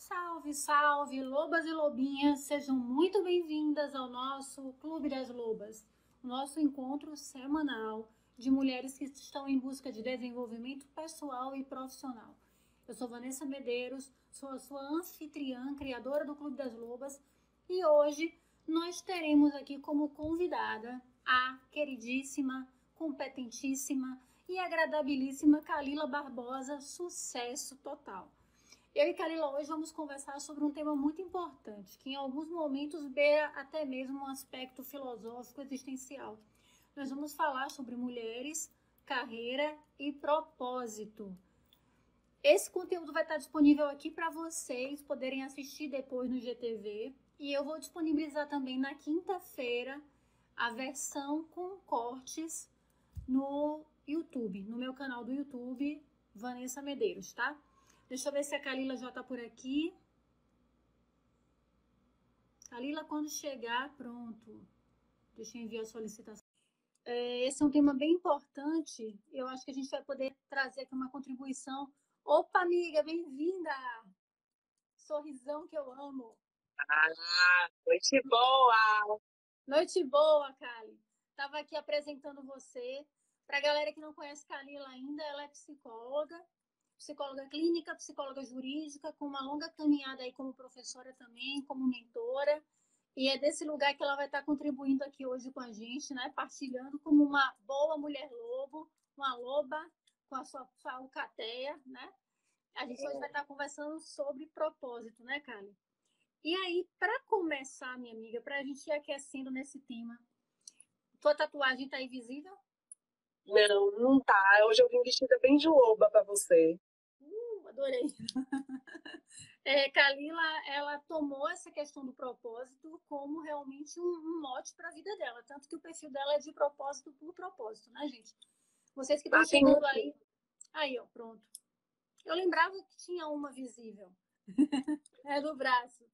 Salve, salve, lobas e lobinhas, sejam muito bem-vindas ao nosso Clube das Lobas, o nosso encontro semanal de mulheres que estão em busca de desenvolvimento pessoal e profissional. Eu sou Vanessa Medeiros, sou a sua anfitriã, criadora do Clube das Lobas, e hoje nós teremos aqui como convidada a queridíssima, competentíssima e agradabilíssima Kalila Barbosa, sucesso total. Eu e Kalila hoje vamos conversar sobre um tema muito importante, que em alguns momentos beira até mesmo um aspecto filosófico existencial. Nós vamos falar sobre mulheres, carreira e propósito. Esse conteúdo vai estar disponível aqui para vocês poderem assistir depois no GTV, e eu vou disponibilizar também na quinta-feira a versão com cortes no YouTube, no meu canal do YouTube, Vanessa Medeiros, tá? Deixa eu ver se a Kalila já está por aqui. Kalila, quando chegar, pronto. Deixa eu enviar a solicitação. Esse é um tema bem importante. Eu acho que a gente vai poder trazer aqui uma contribuição. Opa, amiga, bem-vinda! Sorrisão que eu amo. Noite boa! Noite boa, Kali. Estava aqui apresentando você. Para a galera que não conhece Kalila ainda, ela é psicóloga clínica, psicóloga jurídica, com uma longa caminhada aí como professora também, como mentora. E é desse lugar que ela vai estar contribuindo aqui hoje com a gente, né? Partilhando como uma boa mulher lobo, uma loba com a sua alcateia, né? A gente hoje vai estar conversando sobre propósito, né, Kali? E aí, para começar, minha amiga, para a gente ir aquecendo nesse tema, tua tatuagem tá aí visível? Não tá. Hoje eu vim vestida bem de loba pra você. Adorei. Kalila, ela tomou essa questão do propósito como realmente um mote para a vida dela. Tanto que o perfil dela é de propósito por propósito, né, gente? Vocês que estão chegando aí... Aí, ó, pronto. Eu lembrava que tinha uma visível. É do braço.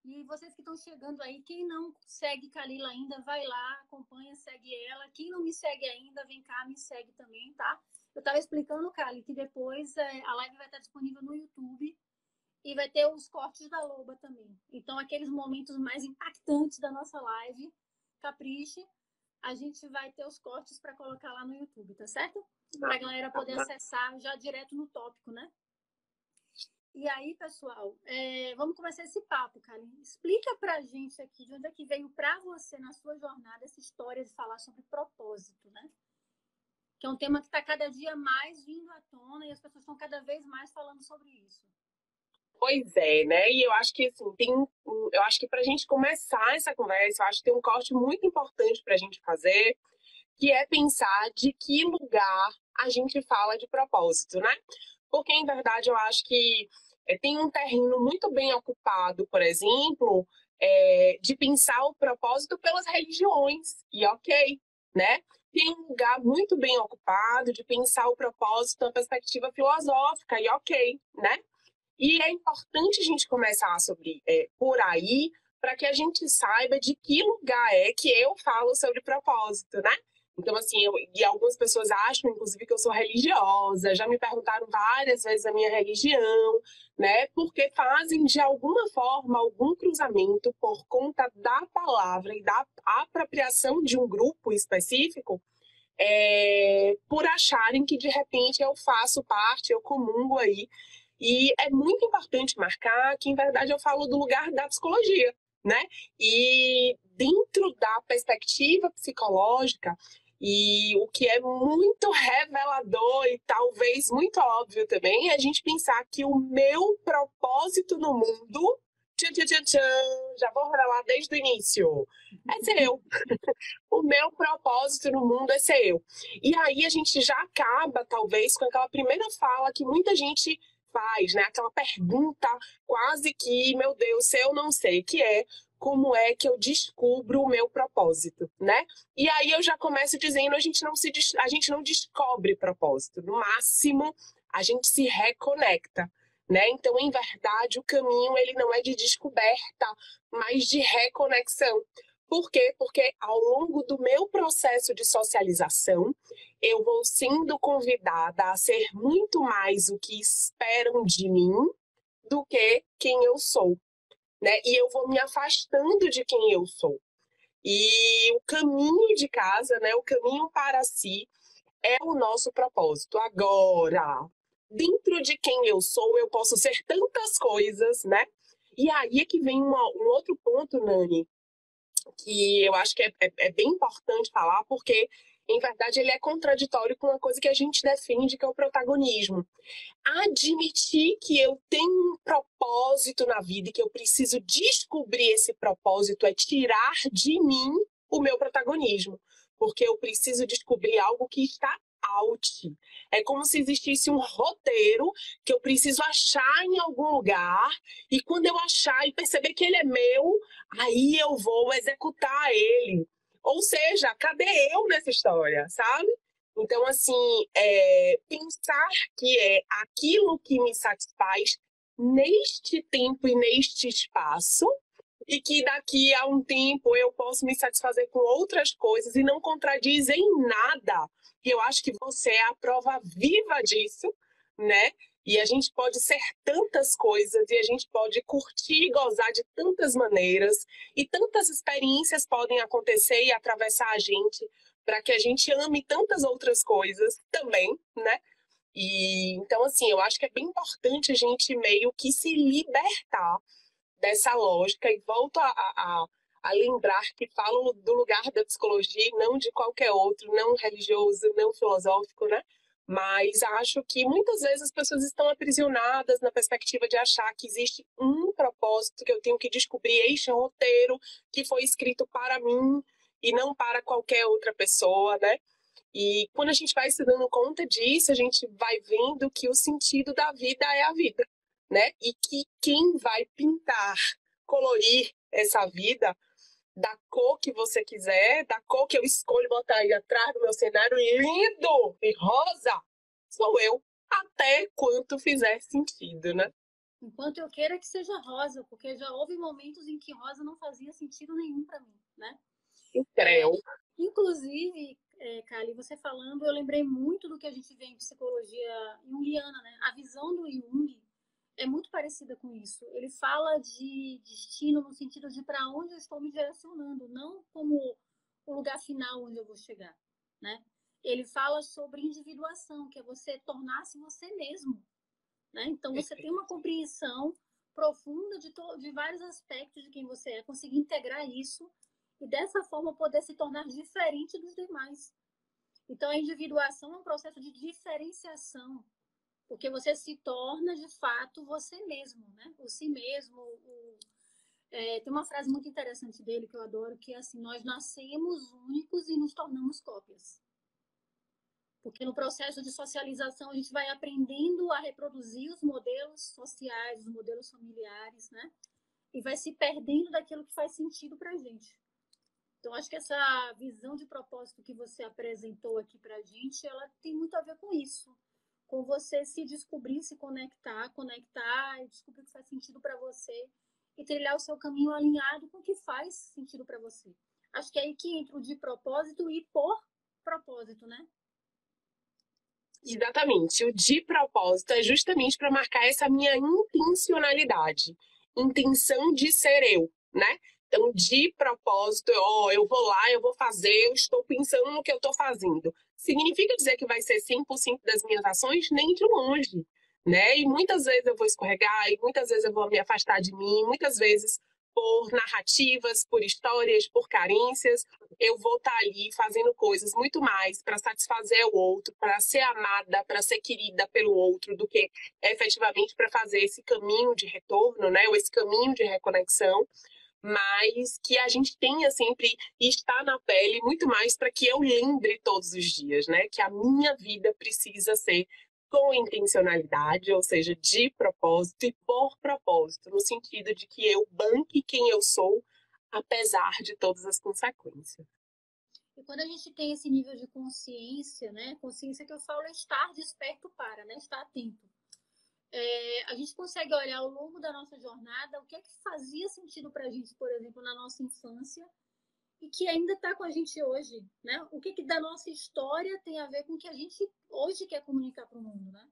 E vocês que estão chegando aí, quem não segue Kalila ainda, vai lá, acompanha, segue ela. Quem não me segue ainda, vem cá, me segue também, tá? Eu estava explicando, Kali, que depois a live vai estar disponível no YouTube e vai ter os cortes da Loba também. Então, aqueles momentos mais impactantes da nossa live, capriche, a gente vai ter os cortes para colocar lá no YouTube, tá certo? Para a galera poder acessar já direto no tópico, né? E aí, pessoal, vamos começar esse papo, Kali. Explica pra gente aqui de onde é que veio pra você, na sua jornada, essa história de falar sobre propósito, né? Que é um tema que está cada dia mais vindo à tona e as pessoas estão cada vez mais falando sobre isso. Pois é, né? E eu acho que assim, eu acho que pra gente começar essa conversa, eu acho que tem um corte muito importante pra gente fazer, que é pensar de que lugar a gente fala de propósito, né? Porque, em verdade, eu acho que tem um terreno muito bem ocupado, por exemplo, de pensar o propósito pelas religiões, e ok, né? Tem um lugar muito bem ocupado de pensar o propósito na perspectiva filosófica, e ok, né? E é importante a gente começar por aí, para que a gente saiba de que lugar é que eu falo sobre propósito, né? Então, assim, e algumas pessoas acham, inclusive, que eu sou religiosa, já me perguntaram várias vezes a minha religião, né? Porque fazem, de alguma forma, algum cruzamento por conta da palavra e da apropriação de um grupo específico, por acharem que, de repente, eu faço parte, eu comungo aí. E é muito importante marcar que, em verdade, eu falo do lugar da psicologia, né? E dentro da perspectiva psicológica, e o que é muito revelador e talvez muito óbvio também, é a gente pensar que o meu propósito no mundo, tchan, tchan, tchan, tchan, já vou revelar desde o início, é ser eu. O meu propósito no mundo é ser eu. E aí a gente já acaba, talvez, com aquela primeira fala que muita gente faz, né? Aquela pergunta quase que, meu Deus, se eu não sei, que é como é que eu descubro o meu propósito, né? E aí eu já começo dizendo, a gente não descobre propósito. No máximo, a gente se reconecta, né? Então, em verdade, o caminho ele não é de descoberta, mas de reconexão. Por quê? Porque ao longo do meu processo de socialização, eu vou sendo convidada a ser muito mais o que esperam de mim do que quem eu sou, né? E eu vou me afastando de quem eu sou. E o caminho de casa, né, o caminho para si, é o nosso propósito. Agora, dentro de quem eu sou, eu posso ser tantas coisas, né? E aí é que vem um outro ponto, Nani, que eu acho que é bem importante falar, porque, em verdade, ele é contraditório com uma coisa que a gente defende, que é o protagonismo. Admitir que eu tenho um propósito na vida e que eu preciso descobrir esse propósito é tirar de mim o meu protagonismo, porque eu preciso descobrir algo que está out. É como se existisse um roteiro que eu preciso achar em algum lugar, e quando eu achar e perceber que ele é meu, aí eu vou executar ele. Ou seja, cadê eu nessa história, sabe? Então, assim, pensar que é aquilo que me satisfaz neste tempo e neste espaço, e que daqui a um tempo eu posso me satisfazer com outras coisas e não contradiz em nada. E eu acho que você é a prova viva disso, né? E a gente pode ser tantas coisas, e a gente pode curtir e gozar de tantas maneiras, e tantas experiências podem acontecer e atravessar a gente, para que a gente ame tantas outras coisas também, né? E então, assim, eu acho que é bem importante a gente meio que se libertar dessa lógica, e volto a lembrar que falo do lugar da psicologia e não de qualquer outro, não religioso, não filosófico, né? Mas acho que muitas vezes as pessoas estão aprisionadas na perspectiva de achar que existe um propósito que eu tenho que descobrir, este roteiro que foi escrito para mim e não para qualquer outra pessoa, né? E quando a gente vai se dando conta disso, a gente vai vendo que o sentido da vida é a vida, né? E que quem vai pintar, colorir essa vida da cor que você quiser, da cor que eu escolho botar aí atrás do meu cenário lindo e rosa, sou eu, até quanto fizer sentido, né? Enquanto eu queira que seja rosa, porque já houve momentos em que rosa não fazia sentido nenhum para mim, né? Creu. Inclusive, Kali, você falando, eu lembrei muito do que a gente vê em psicologia junguiana, né? A visão do Jung é muito parecida com isso. Ele fala de destino no sentido de para onde eu estou me direcionando, não como o lugar final onde eu vou chegar, né? Ele fala sobre individuação, que é você tornar-se você mesmo, né? Então você tem uma compreensão profunda de vários aspectos de quem você é, conseguir integrar isso e dessa forma poder se tornar diferente dos demais. Então a individuação é um processo de diferenciação, porque você se torna de fato você mesmo, né? O si mesmo. Tem uma frase muito interessante dele que eu adoro, que é assim: nós nascemos únicos e nos tornamos cópias. Porque no processo de socialização a gente vai aprendendo a reproduzir os modelos sociais, os modelos familiares, né? E vai se perdendo daquilo que faz sentido para a gente. Então, acho que essa visão de propósito que você apresentou aqui para a gente, ela tem muito a ver com isso. Com você se descobrir, se conectar e descobrir o que faz sentido para você e trilhar o seu caminho alinhado com o que faz sentido para você. Acho que é aí que entra o de propósito e por propósito, né? Exatamente. O de propósito é justamente para marcar essa minha intencionalidade, intenção de ser eu, né? Então, de propósito, eu vou lá, eu vou fazer, eu estou pensando no que eu estou fazendo. Significa dizer que vai ser 100% das minhas ações? Nem de longe, né? E muitas vezes eu vou escorregar, e muitas vezes eu vou me afastar de mim, muitas vezes por narrativas, por histórias, por carências, eu vou estar ali fazendo coisas muito mais para satisfazer o outro, para ser amada, para ser querida pelo outro, do que efetivamente para fazer esse caminho de retorno, né? Ou esse caminho de reconexão, mas que a gente tenha sempre e está na pele muito mais para que eu lembre todos os dias, né? Que a minha vida precisa ser com intencionalidade, ou seja, de propósito e por propósito, no sentido de que eu banque quem eu sou, apesar de todas as consequências. E quando a gente tem esse nível de consciência, né? Consciência que eu falo é estar desperto para, né? Estar atento. A gente consegue olhar ao longo da nossa jornada o que é que fazia sentido para a gente, por exemplo, na nossa infância, e que ainda está com a gente hoje, né? O que da nossa história tem a ver com o que a gente hoje quer comunicar para o mundo, né?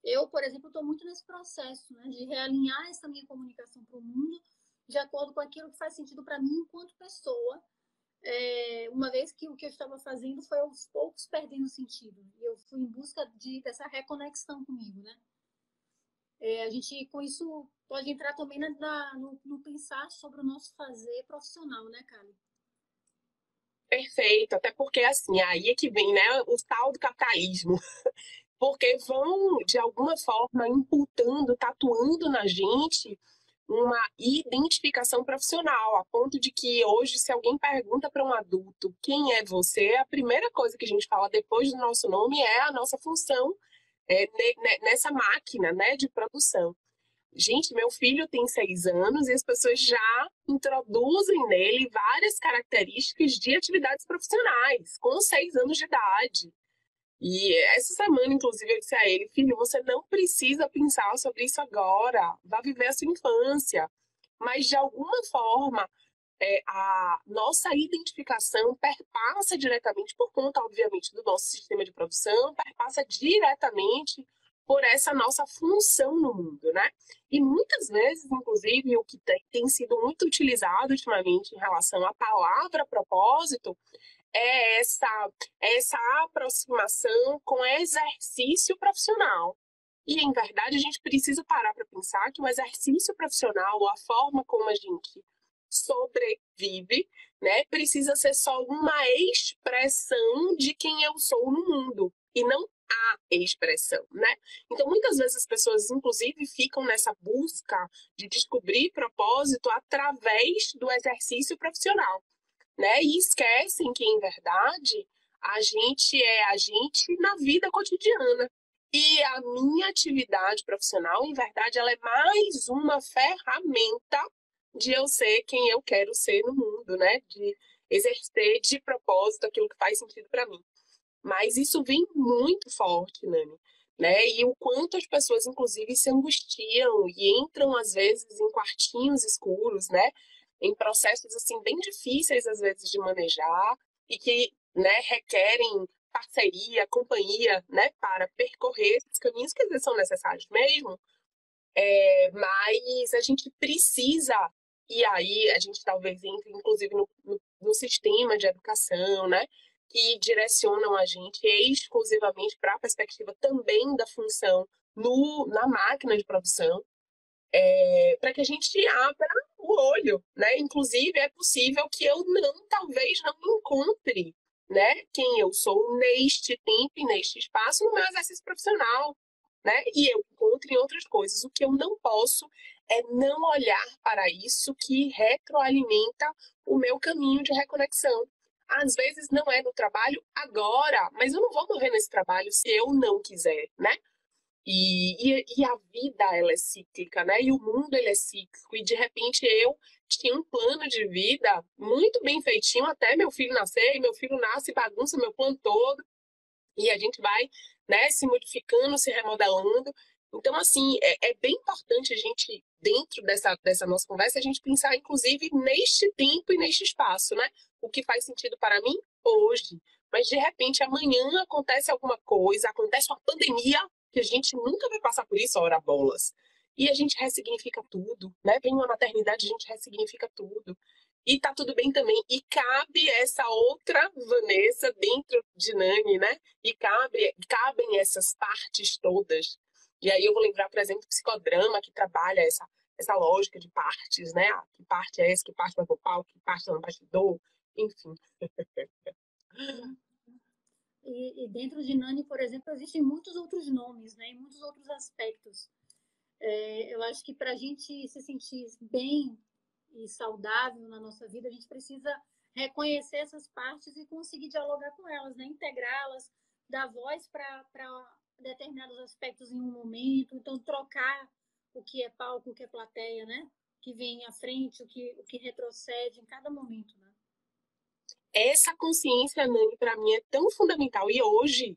Eu, por exemplo, estou muito nesse processo, né, de realinhar essa minha comunicação para o mundo de acordo com aquilo que faz sentido para mim enquanto pessoa, uma vez que o que eu estava fazendo foi aos poucos perdendo sentido. E eu fui em busca dessa reconexão comigo, né? A gente, com isso, pode entrar também no pensar sobre o nosso fazer profissional, né, Kali? Perfeito, até porque assim, aí é que vem, né, o tal do capitalismo. Porque vão, de alguma forma, imputando, tatuando na gente uma identificação profissional, a ponto de que hoje, se alguém pergunta para um adulto quem é você, a primeira coisa que a gente fala depois do nosso nome é a nossa função nessa máquina, né, de produção. Gente, meu filho tem 6 anos e as pessoas já introduzem nele várias características de atividades profissionais, com 6 anos de idade. E essa semana, inclusive, eu disse a ele, filho, você não precisa pensar sobre isso agora, vá viver a sua infância. Mas, de alguma forma, a nossa identificação perpassa diretamente, por conta, obviamente, do nosso sistema de produção, perpassa diretamente por essa nossa função no mundo, né? E muitas vezes, inclusive, o que tem sido muito utilizado ultimamente em relação à palavra propósito é essa aproximação com exercício profissional. E, em verdade, a gente precisa parar para pensar que o exercício profissional, a forma como a gente sobrevive, né, precisa ser só uma expressão de quem eu sou no mundo, e não a expressão, né? Então, muitas vezes as pessoas, inclusive, ficam nessa busca de descobrir propósito através do exercício profissional, né? E esquecem que, em verdade, a gente é a gente na vida cotidiana. E a minha atividade profissional, em verdade, ela é mais uma ferramenta de eu ser quem eu quero ser no mundo, né? De exercer de propósito aquilo que faz sentido para mim. Mas isso vem muito forte, Nani, né? E o quanto as pessoas, inclusive, se angustiam e entram, às vezes, em quartinhos escuros, né? Em processos, assim, bem difíceis, às vezes, de manejar e que, né, requerem parceria, companhia, né? Para percorrer esses caminhos que, às vezes, são necessários mesmo. Mas a gente precisa, e aí a gente talvez entre, inclusive, no sistema de educação, né? Que direcionam a gente exclusivamente para a perspectiva também da função na máquina de produção, para que a gente abra o olho, né? Inclusive, é possível que eu talvez não encontre, né, quem eu sou neste tempo e neste espaço no meu exercício profissional, né? E eu encontro em outras coisas. O que eu não posso é não olhar para isso que retroalimenta o meu caminho de reconexão. Às vezes não é no trabalho agora, mas eu não vou morrer nesse trabalho se eu não quiser, né? E a vida, ela é cíclica, né? E o mundo, ele é cíclico. E, de repente, eu tinha um plano de vida muito bem feitinho até meu filho nascer. E meu filho nasce, bagunça meu plano todo. E a gente vai, né, se modificando, se remodelando. Então, assim, é bem importante a gente, dentro dessa nossa conversa, a gente pensar, inclusive, neste tempo e neste espaço, né? O que faz sentido para mim hoje. Mas, de repente, amanhã acontece alguma coisa, acontece uma pandemia, que a gente nunca vai passar por isso, ora bolas. E a gente ressignifica tudo, né? Vem uma maternidade, a gente ressignifica tudo. E tá tudo bem também. E cabe essa outra Vanessa dentro de Nani, né? E cabem essas partes todas. E aí eu vou lembrar, por exemplo, do psicodrama, que trabalha essa lógica de partes, né? Ah, que parte é essa, que parte vai pro pau, que parte não parte do, enfim. E dentro de Nani, por exemplo, existem muitos outros nomes, né? E muitos outros aspectos. Eu acho que para a gente se sentir bem e saudável na nossa vida, a gente precisa reconhecer essas partes e conseguir dialogar com elas, né? Integrá-las, dar voz para determinados aspectos em um momento, então trocar o que é palco, o que é plateia, né? O que vem à frente, o que retrocede em cada momento, né? Essa consciência, Nani, para mim é tão fundamental. E hoje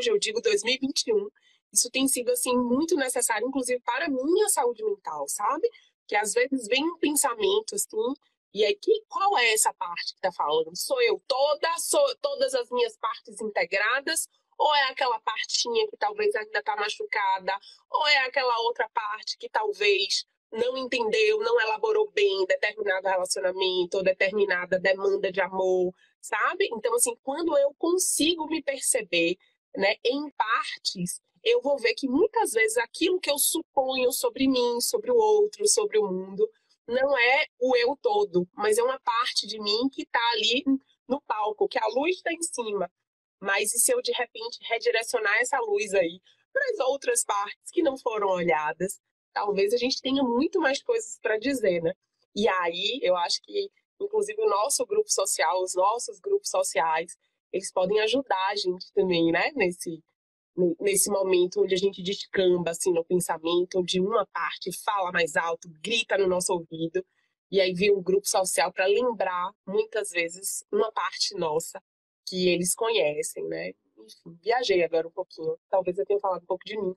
eu digo 2021, isso tem sido assim muito necessário, inclusive para a minha saúde mental, sabe? Que às vezes vem um pensamento assim E aí, qual é essa parte que está falando? Sou eu toda? Sou todas as minhas partes integradas? Ou é aquela partinha que talvez ainda está machucada? Ou é aquela outra parte que talvez não entendeu, não elaborou bem determinado relacionamento ou determinada demanda de amor, sabe? Então, assim, quando eu consigo me perceber, né, em partes, eu vou ver que muitas vezes aquilo que eu suponho sobre mim, sobre o outro, sobre o mundo, não é o eu todo, mas é uma parte de mim que está ali no palco, que a luz está em cima. Mas e se eu, de repente, redirecionar essa luz aí para as outras partes que não foram olhadas? Talvez a gente tenha muito mais coisas para dizer, né? E aí, eu acho que, inclusive, o nosso grupo social, os nossos grupos sociais, eles podem ajudar a gente também, né? Nesse momento onde a gente descamba assim, no pensamento, onde uma parte fala mais alto, grita no nosso ouvido, e aí vem um grupo social para lembrar, muitas vezes, uma parte nossa que eles conhecem, né? Enfim, viajei agora um pouquinho. Talvez eu tenha falado um pouco de mim,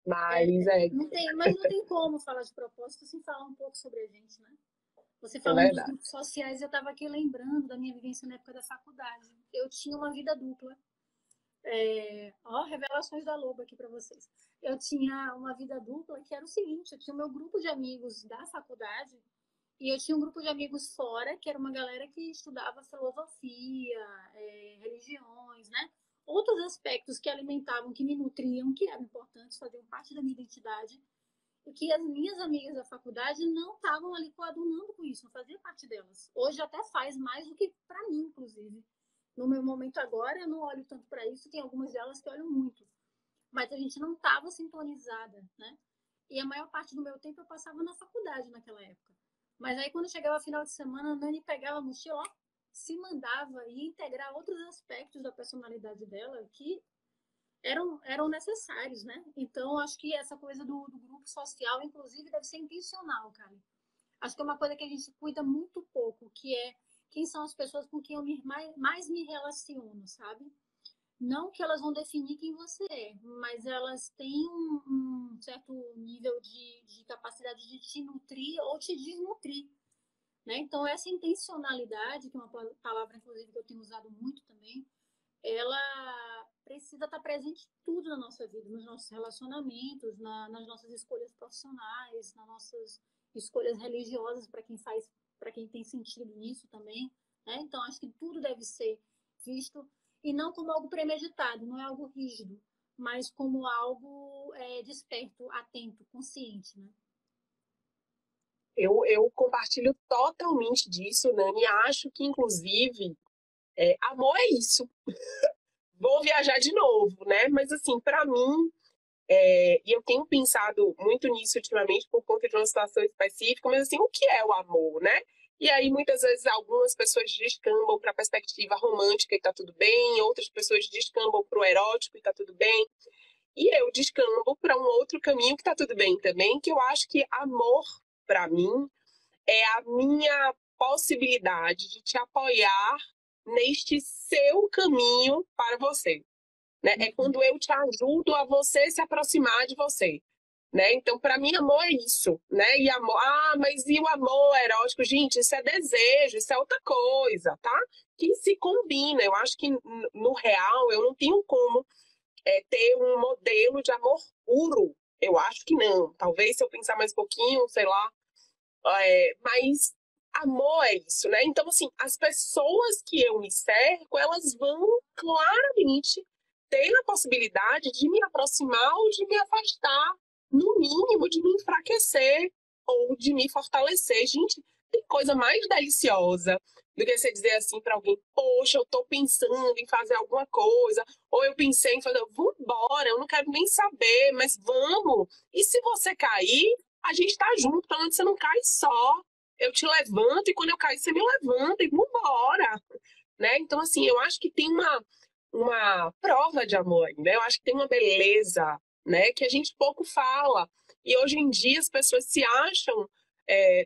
mas mas não tem como falar de propósito sem falar um pouco sobre a gente, né? Você é falando dos verdade. grupos sociais, eu estava aqui lembrando da minha vivência na época da faculdade. Eu tinha uma vida dupla. Revelações da Loba aqui para vocês. Eu tinha uma vida dupla que era o seguinte: eu tinha o meu grupo de amigos da faculdade e eu tinha um grupo de amigos fora, que era uma galera que estudava filosofia, religiões, né? Outros aspectos que alimentavam, que me nutriam, que eram importantes, faziam parte da minha identidade, e que as minhas amigas da faculdade não estavam ali coadunando com isso, não fazia parte delas. Hoje até faz mais do que para mim, inclusive. No meu momento agora, eu não olho tanto para isso, tem algumas delas que olham muito. Mas a gente não estava sintonizada, né? E a maior parte do meu tempo eu passava na faculdade naquela época. Mas aí quando chegava final de semana, a Nani pegava a mochila, ó, se mandava e integrar outros aspectos da personalidade dela que eram necessários, né? Então, acho que essa coisa do grupo social, inclusive, deve ser intencional, cara. Acho que é uma coisa que a gente cuida muito pouco, que é quem são as pessoas com quem eu mais me relaciono, sabe? Não que elas vão definir quem você é, mas elas têm um certo nível de capacidade de te nutrir ou te desnutrir, né? Então, essa intencionalidade, que é uma palavra, inclusive, que eu tenho usado muito também, ela precisa estar presente em tudo na nossa vida, nos nossos relacionamentos, nas nossas escolhas profissionais, nas nossas escolhas religiosas para quem tem sentido nisso também, né? Então acho que tudo deve ser visto e não como algo premeditado, não é algo rígido, mas como algo desperto, atento, consciente, né? Eu compartilho totalmente disso, Nani. Acho que, inclusive, amor é isso. Vou viajar de novo, né? Mas, assim, para mim, e eu tenho pensado muito nisso ultimamente por conta de uma situação específica, mas, assim, o que é o amor, né? E aí, muitas vezes, algumas pessoas descambam para a perspectiva romântica e tá tudo bem, outras pessoas descambam para o erótico e tá tudo bem. E eu descambo para um outro caminho que tá tudo bem também, que eu acho que amor, para mim, é a minha possibilidade de te apoiar neste seu caminho para você, né? É quando eu te ajudo a você se aproximar de você, né? Então, para mim, amor é isso, né? E amor, mas e o amor erótico? Gente, isso é desejo, isso é outra coisa, tá? Que se combina. Eu acho que no real eu não tenho como ter um modelo de amor puro. Eu acho que não. Talvez se eu pensar mais um pouquinho, sei lá, mas amor é isso, né? Então, assim, as pessoas que eu me cerco, elas vão claramente ter a possibilidade de me aproximar ou de me afastar, no mínimo, de me enfraquecer ou de me fortalecer. Gente, tem coisa mais deliciosa do que você dizer assim para alguém: poxa, eu tô pensando em fazer alguma coisa, ou eu pensei em fazer, vambora, eu não quero nem saber, mas vamos. E se você cair, a gente tá junto, pelo menos você não cai só. Eu te levanto e quando eu cair, você me levanta e vambora, né? Então, assim, eu acho que tem uma prova de amor ainda, eu acho que tem uma beleza, né, que a gente pouco fala. E hoje em dia as pessoas se acham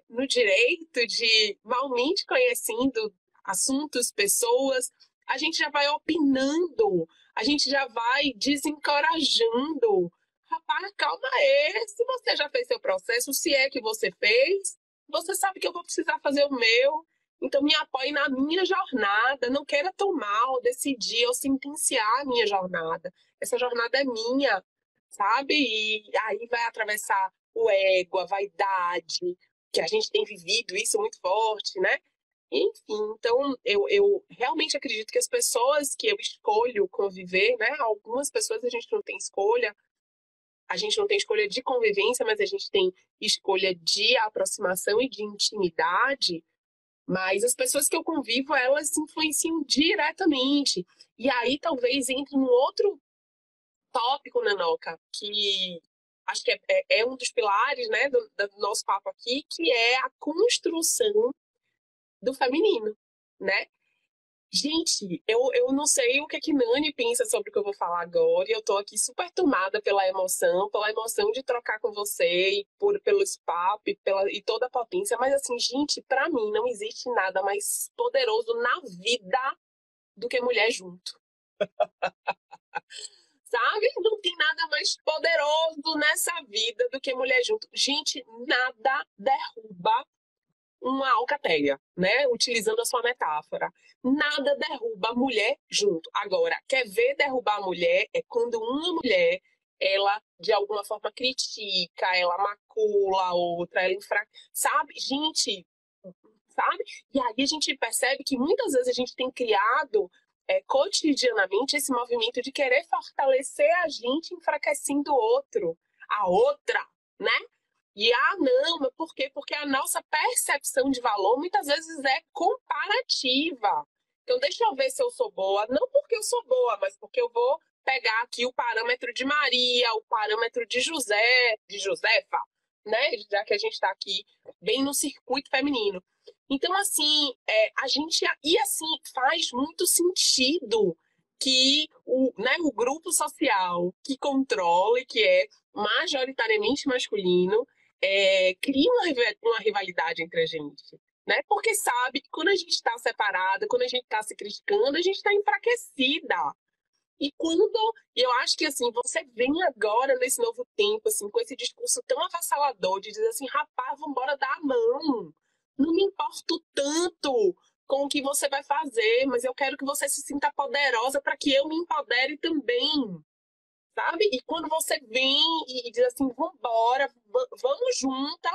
no direito de, malmente conhecendo assuntos, pessoas, a gente já vai opinando, a gente já vai desencorajando. Rapaz, calma aí. Se você já fez seu processo, se é que você fez, você sabe que eu vou precisar fazer o meu. Então, me apoie na minha jornada, não queira tomar ou decidir ou sentenciar a minha jornada. Essa jornada é minha, sabe? E aí vai atravessar o ego, a vaidade, que a gente tem vivido isso muito forte, né? Enfim, então eu realmente acredito que as pessoas que eu escolho conviver, né? Algumas pessoas a gente não tem escolha, a gente não tem escolha de convivência, mas a gente tem escolha de aproximação e de intimidade. Mas as pessoas que eu convivo, elas influenciam diretamente. E aí talvez entre um outro tópico, Nanoca, que acho que é um dos pilares, né, do nosso papo aqui, que é a construção do feminino, né? Gente, eu não sei o que é que Nani pensa sobre o que eu vou falar agora, e eu tô aqui super tomada pela emoção de trocar com você, e pelo papo e toda a potência, mas assim, gente, pra mim não existe nada mais poderoso na vida do que mulher junto, sabe? Não tem nada mais poderoso nessa vida do que mulher junto. Gente, nada derruba uma alcateia, né? Utilizando a sua metáfora. Nada derruba a mulher junto. Agora, quer ver derrubar a mulher é quando uma mulher, ela de alguma forma critica, ela macula a outra, sabe? Gente, sabe? E aí a gente percebe que muitas vezes a gente tem criado cotidianamente esse movimento de querer fortalecer a gente enfraquecendo o outro, a outra, né? E não, mas por quê? Porque a nossa percepção de valor muitas vezes é comparativa. Então, deixa eu ver se eu sou boa, não porque eu sou boa, mas porque eu vou pegar aqui o parâmetro de Maria, o parâmetro de José, de Josefa, né? Já que a gente está aqui bem no circuito feminino. Então, assim, a gente. E assim, faz muito sentido que o grupo social que controla e que é majoritariamente masculino cria uma rivalidade entre a gente. Né? Porque sabe que quando a gente está separada, quando a gente está se criticando, a gente está enfraquecida. E eu acho que assim, você vem agora nesse novo tempo, assim, com esse discurso tão avassalador de dizer assim, rapaz, vamos embora dar a mão. Não me importo tanto com o que você vai fazer, mas eu quero que você se sinta poderosa para que eu me empodere também, sabe? E quando você vem e diz assim, vambora, vamos junta,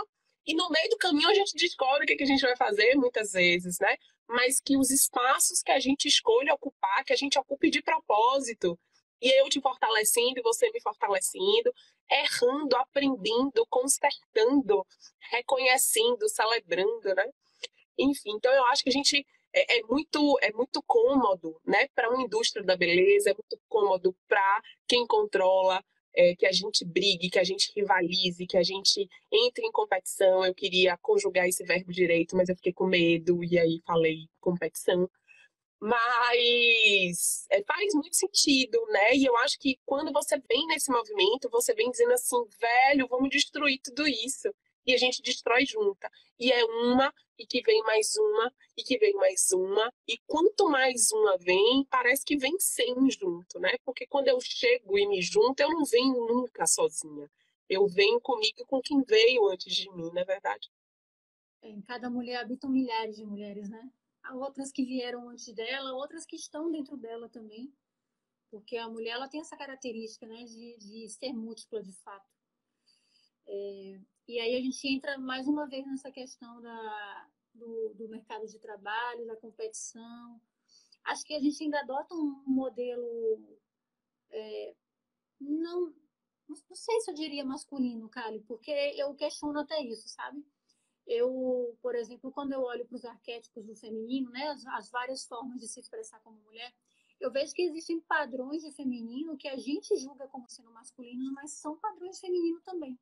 e no meio do caminho a gente descobre o que a gente vai fazer muitas vezes, né? Mas que os espaços que a gente escolhe ocupar, que a gente ocupe de propósito, e eu te fortalecendo e você me fortalecendo, errando, aprendendo, consertando, reconhecendo, celebrando, né? Enfim, então eu acho que a gente é muito cômodo, né, para uma indústria da beleza, é muito cômodo para quem controla, que a gente brigue, que a gente rivalize, que a gente entre em competição. Eu queria conjugar esse verbo direito, mas eu fiquei com medo e aí falei competição. Mas faz muito sentido, né? E eu acho que quando você vem nesse movimento, você vem dizendo assim, velho, vamos destruir tudo isso. E a gente destrói junta. E é uma, e que vem mais uma, e que vem mais uma. E quanto mais uma vem, parece que vem 100 junto, né? Porque quando eu chego e me junto, eu não venho nunca sozinha. Eu venho comigo e com quem veio antes de mim, não é verdade? Em cada mulher habitam milhares de mulheres, né? Há outras que vieram antes dela, outras que estão dentro dela também, porque a mulher ela tem essa característica, né, de ser múltipla de fato. E aí a gente entra mais uma vez nessa questão do mercado de trabalho, da competição. Acho que a gente ainda adota um modelo, não, não sei se eu diria masculino, Kali, porque eu questiono até isso, sabe? Eu, por exemplo, quando eu olho para os arquétipos do feminino, né, as várias formas de se expressar como mulher, eu vejo que existem padrões de feminino que a gente julga como sendo masculinos, mas são padrões de feminino também.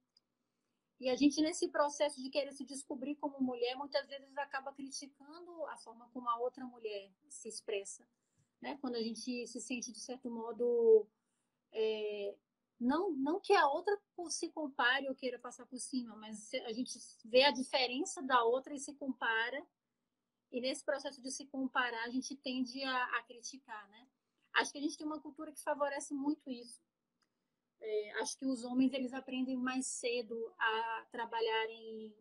E a gente, nesse processo de querer se descobrir como mulher, muitas vezes acaba criticando a forma como a outra mulher se expressa. Né? Quando a gente se sente, de certo modo, não que a outra se compare ou queira passar por cima, mas a gente vê a diferença da outra e se compara, e nesse processo de se comparar, a gente tende a criticar, né? Acho que a gente tem uma cultura que favorece muito isso. Acho que os homens, eles aprendem mais cedo a trabalharem,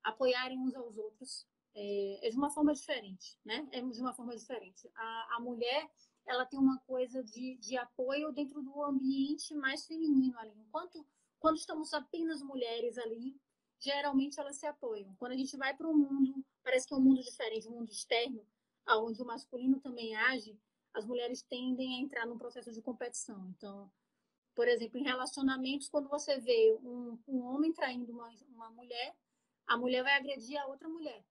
apoiarem uns aos outros. é de uma forma diferente, né? É de uma forma diferente. A mulher, ela tem uma coisa de apoio dentro do ambiente mais feminino ali. Enquanto, quando estamos apenas mulheres ali, geralmente elas se apoiam. Quando a gente vai para um mundo, parece que é um mundo diferente, um mundo externo, onde o masculino também age, as mulheres tendem a entrar num processo de competição. Então, por exemplo, em relacionamentos, quando você vê um homem traindo uma mulher, a mulher vai agredir a outra mulher,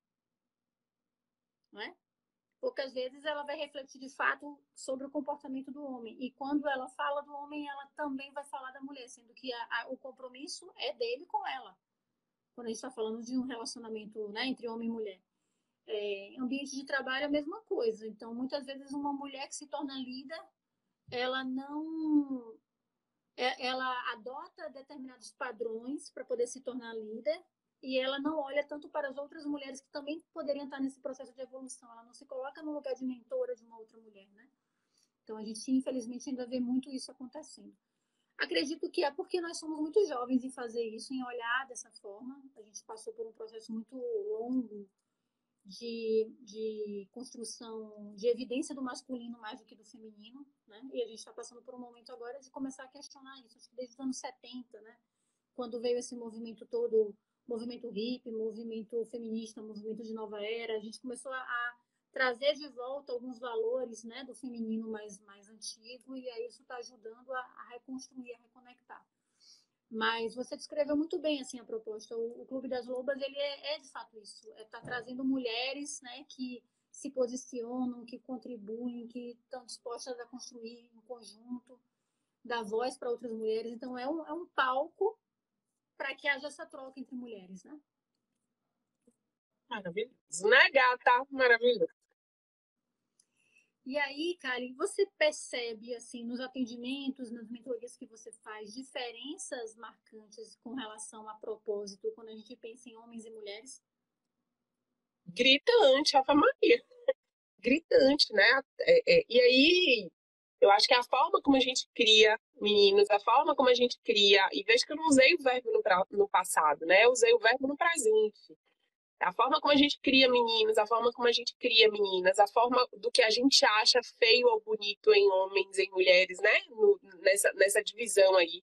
não é? Poucas vezes ela vai refletir de fato sobre o comportamento do homem. E quando ela fala do homem, ela também vai falar da mulher, sendo que o compromisso é dele com ela. Quando a gente está falando de um relacionamento, né, entre homem e mulher. Ambiente de trabalho é a mesma coisa. Então, muitas vezes uma mulher que se torna líder, ela não... Ela adota determinados padrões para poder se tornar líder, e ela não olha tanto para as outras mulheres que também poderiam estar nesse processo de evolução. Ela não se coloca no lugar de mentora de uma outra mulher, né? Então, a gente, infelizmente, ainda vê muito isso acontecendo. Acredito que é porque nós somos muito jovens em fazer isso, em olhar dessa forma. A gente passou por um processo muito longo de construção, de evidência do masculino mais do que do feminino, né? E a gente está passando por um momento agora de começar a questionar isso. Acho que desde os anos 70, né? Quando veio esse movimento todo, movimento hippie, movimento feminista, movimento de nova era, a gente começou a trazer de volta alguns valores, né, do feminino mais antigo, e aí isso está ajudando a reconstruir, a reconectar. Mas você descreveu muito bem assim a proposta. O Clube das Lobas, ele é de fato isso. Está trazendo mulheres, né, que se posicionam, que contribuem, que estão dispostas a construir em conjunto, dar voz para outras mulheres. Então, é um palco para que haja essa troca entre mulheres, né? Maravilhoso, né, gata? Maravilhoso. E aí, Karen, você percebe, assim, nos atendimentos, nas mentorias que você faz, diferenças marcantes com relação a propósito, quando a gente pensa em homens e mulheres? Gritante, Ave Maria. Gritante, né? E aí, eu acho que a forma como a gente cria meninos, a forma como a gente cria, e veja que eu não usei o verbo no passado, né? Eu usei o verbo no presente. A forma como a gente cria meninos, a forma como a gente cria meninas, a forma do que a gente acha feio ou bonito em homens, em mulheres, né? Nessa divisão aí.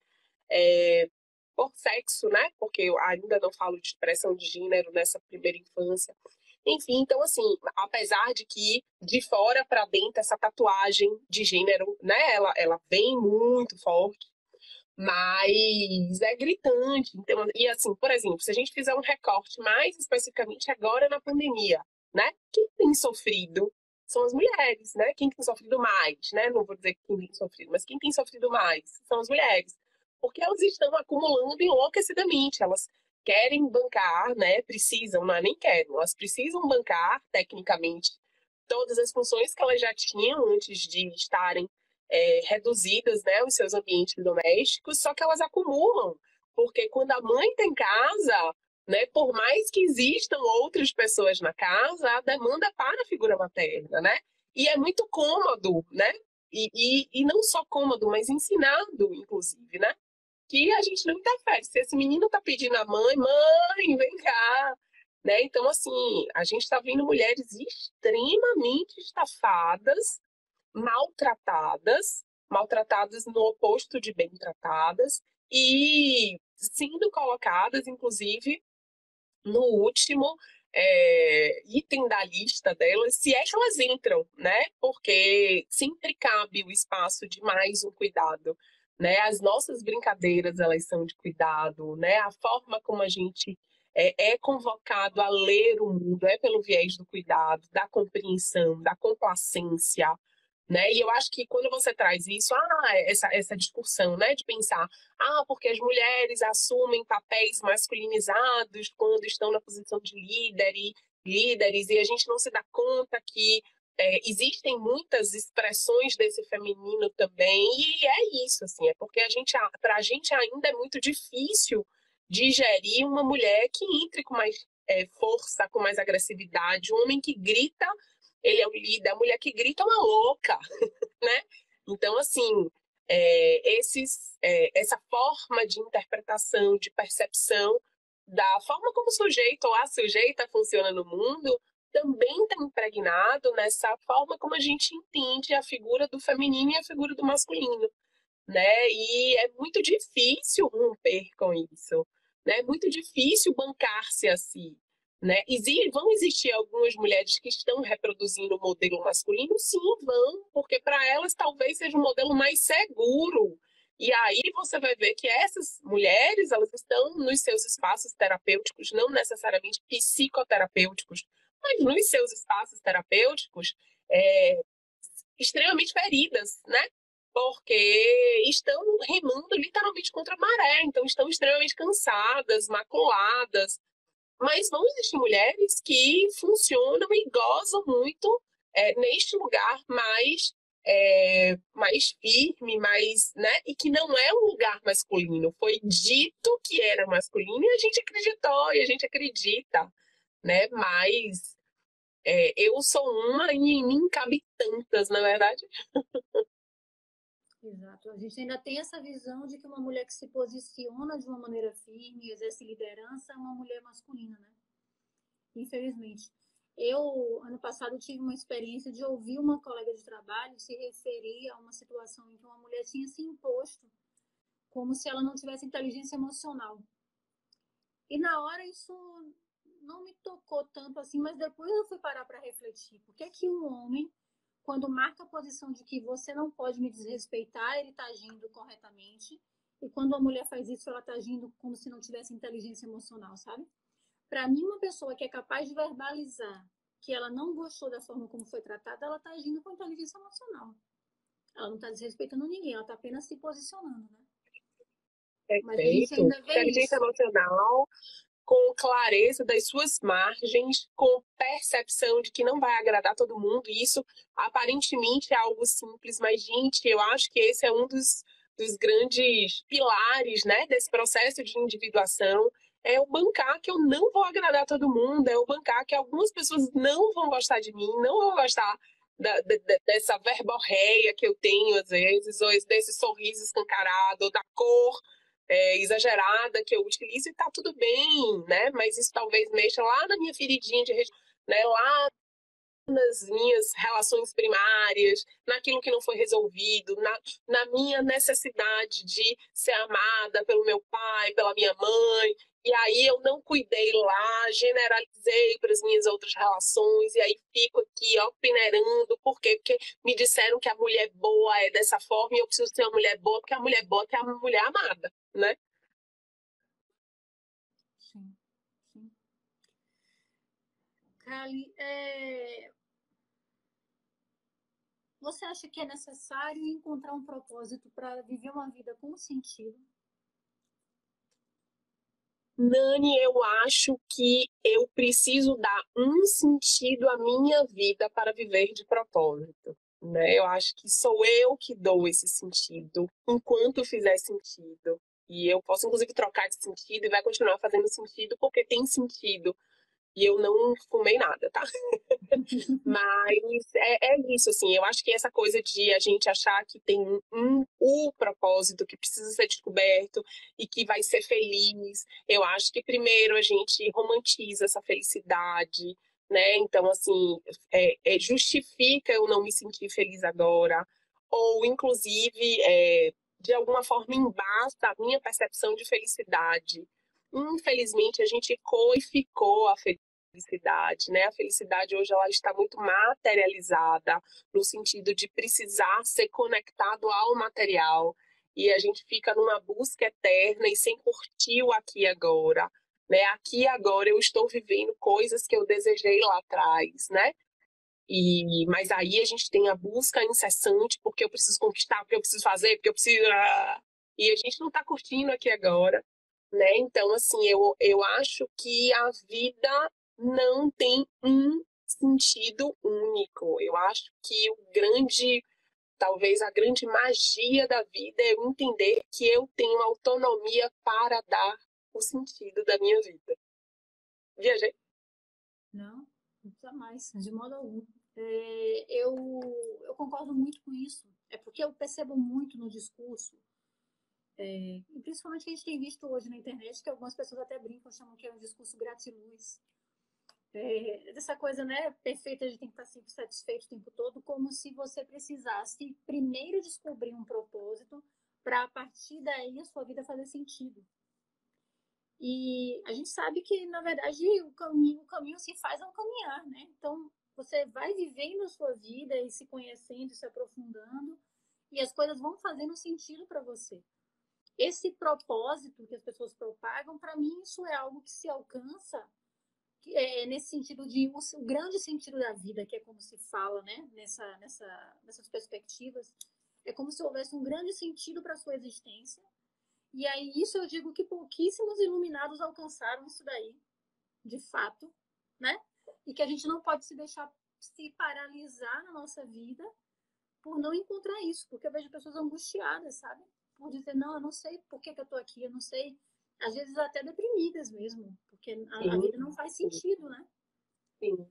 Por sexo, né? Porque eu ainda não falo de expressão de gênero nessa primeira infância. Enfim, então assim, apesar de que de fora para dentro essa tatuagem de gênero, né? Ela vem muito forte, mas é gritante. Então, e assim, por exemplo, se a gente fizer um recorte mais especificamente agora na pandemia, né? Quem tem sofrido são as mulheres, né? Quem tem sofrido mais, né? Não vou dizer quem tem sofrido, mas quem tem sofrido mais são as mulheres. Porque elas estão acumulando enlouquecidamente, elas querem bancar, né? Precisam, não é nem querem, elas precisam bancar tecnicamente todas as funções que elas já tinham antes de estarem reduzidas, né, os seus ambientes domésticos, só que elas acumulam, porque quando a mãe está em casa, né, por mais que existam outras pessoas na casa, a demanda para a figura materna, né? E é muito cômodo, né? E não só cômodo, mas ensinado, inclusive, né? Que a gente não interfere. Se esse menino está pedindo a mãe, mãe, vem cá, né? Então, assim, a gente está vendo mulheres extremamente estafadas, maltratadas, maltratadas no oposto de bem tratadas, e sendo colocadas, inclusive, no último item da lista delas, se é que elas entram, né? Porque sempre cabe o espaço de mais um cuidado, né? As nossas brincadeiras, elas são de cuidado, né? A forma como a gente é convocado a ler o mundo é pelo viés do cuidado, da compreensão, da complacência, né? E eu acho que quando você traz isso, essa discussão, né, de pensar, porque as mulheres assumem papéis masculinizados quando estão na posição de líderes, e a gente não se dá conta que existem muitas expressões desse feminino também, e é isso, assim, é porque para a gente ainda é muito difícil digerir uma mulher que entre com mais força, com mais agressividade, um homem que grita, ele é o líder, a mulher que grita é uma louca, né? Então, assim, essa forma de interpretação, de percepção, da forma como o sujeito ou a sujeita funciona no mundo também está impregnado nessa forma como a gente entende a figura do feminino e a figura do masculino, né? E é muito difícil romper com isso, né? É muito difícil bancar-se a si, né? Vão existir algumas mulheres que estão reproduzindo o modelo masculino? Sim, vão, porque para elas talvez seja um modelo mais seguro. E aí você vai ver que essas mulheres, elas estão nos seus espaços terapêuticos, não necessariamente psicoterapêuticos, mas nos seus espaços terapêuticos, é, extremamente feridas, né? Porque estão remando literalmente contra a maré, então estão extremamente cansadas, maculadas. Mas vão existir mulheres que funcionam e gozam muito neste lugar mais firme, mais, né? E que não é um lugar masculino. Foi dito que era masculino e a gente acreditou e a gente acredita, né? Mas eu sou uma e em mim cabe tantas, na verdade. Exato. A gente ainda tem essa visão de que uma mulher que se posiciona de uma maneira firme, exerce liderança, é uma mulher masculina, né? Infelizmente. Eu, ano passado, tive uma experiência de ouvir uma colega de trabalho se referir a uma situação em que uma mulher tinha se imposto como se ela não tivesse inteligência emocional. E na hora isso não me tocou tanto assim, mas depois eu fui parar para refletir. Por que é que um homem, quando marca a posição de que você não pode me desrespeitar, ele está agindo corretamente, e quando a mulher faz isso, ela está agindo como se não tivesse inteligência emocional, sabe? Para mim, uma pessoa que é capaz de verbalizar que ela não gostou da forma como foi tratada, ela está agindo com inteligência emocional. Ela não está desrespeitando ninguém, ela está apenas se posicionando, né? Mas a gente Perfeito. ainda vê Inteligência isso. emocional, com clareza das suas margens, com percepção de que não vai agradar todo mundo. E isso aparentemente é algo simples, mas, gente, eu acho que esse é um dos grandes pilares, né, desse processo de individuação. É o bancar que eu não vou agradar todo mundo, é o bancar que algumas pessoas não vão gostar de mim, não vão gostar dessa verborreia que eu tenho às vezes, ou desse sorriso escancarado, ou da cor exagerada que eu utilizo e tá tudo bem, né? Mas isso talvez mexa lá na minha feridinha né? Lá nas minhas relações primárias, naquilo que não foi resolvido, na minha necessidade de ser amada pelo meu pai, pela minha mãe. E aí eu não cuidei lá, generalizei para as minhas outras relações, e aí fico aqui, ó, peneirando. Por quê? Porque me disseram que a mulher boa é dessa forma e eu preciso ser uma mulher boa, porque a mulher boa é a mulher amada, né? Sim, sim. Kali, você acha que é necessário encontrar um propósito para viver uma vida com sentido? Nani, eu acho que eu preciso dar um sentido à minha vida para viver de propósito, né? Eu acho que sou eu que dou esse sentido, enquanto fizer sentido. E eu posso, inclusive, trocar de sentido e vai continuar fazendo sentido porque tem sentido. E eu não fumei nada, tá? Mas é isso, assim, eu acho que essa coisa de a gente achar que tem o propósito que precisa ser descoberto e que vai ser feliz, eu acho que primeiro a gente romantiza essa felicidade, né? Então, assim, justifica eu não me sentir feliz agora, ou inclusive, de alguma forma, embasa a minha percepção de felicidade. Infelizmente, a gente coificou a felicidade, né? A felicidade hoje ela está muito materializada no sentido de precisar ser conectado ao material e a gente fica numa busca eterna e sem curtir o aqui e agora, né? Aqui e agora eu estou vivendo coisas que eu desejei lá atrás, né? Mas aí a gente tem a busca incessante porque eu preciso conquistar, porque eu preciso fazer, porque eu preciso e a gente não está curtindo aqui agora, né? Então, assim, eu acho que a vida não tem um sentido único. Eu acho que talvez a grande magia da vida é eu entender que eu tenho autonomia para dar o sentido da minha vida. Viajei. Não, jamais, de modo algum. Eu concordo muito com isso. É porque eu percebo muito no discurso E principalmente que a gente tem visto hoje na internet, que algumas pessoas até brincam, chamam que é um discurso gratiluz. Dessa coisa, né, perfeita, a gente tem que estar sempre satisfeito o tempo todo, como se você precisasse primeiro descobrir um propósito para a partir daí a sua vida fazer sentido. E a gente sabe que, na verdade, o caminho se faz ao caminhar, né? Então, você vai vivendo a sua vida e se conhecendo, se aprofundando, e as coisas vão fazendo sentido para você. Esse propósito que as pessoas propagam, para mim, isso é algo que se alcança nesse sentido de o grande sentido da vida, que é como se fala, né? Nessas perspectivas, é como se houvesse um grande sentido para a sua existência. E aí, isso eu digo que pouquíssimos iluminados alcançaram isso daí, de fato, né? E que a gente não pode se deixar se paralisar na nossa vida por não encontrar isso, porque eu vejo pessoas angustiadas, sabe? Por dizer, não, eu não sei por que eu tô aqui, eu não sei. Às vezes até deprimidas mesmo, porque a vida não faz sentido, né? Sim.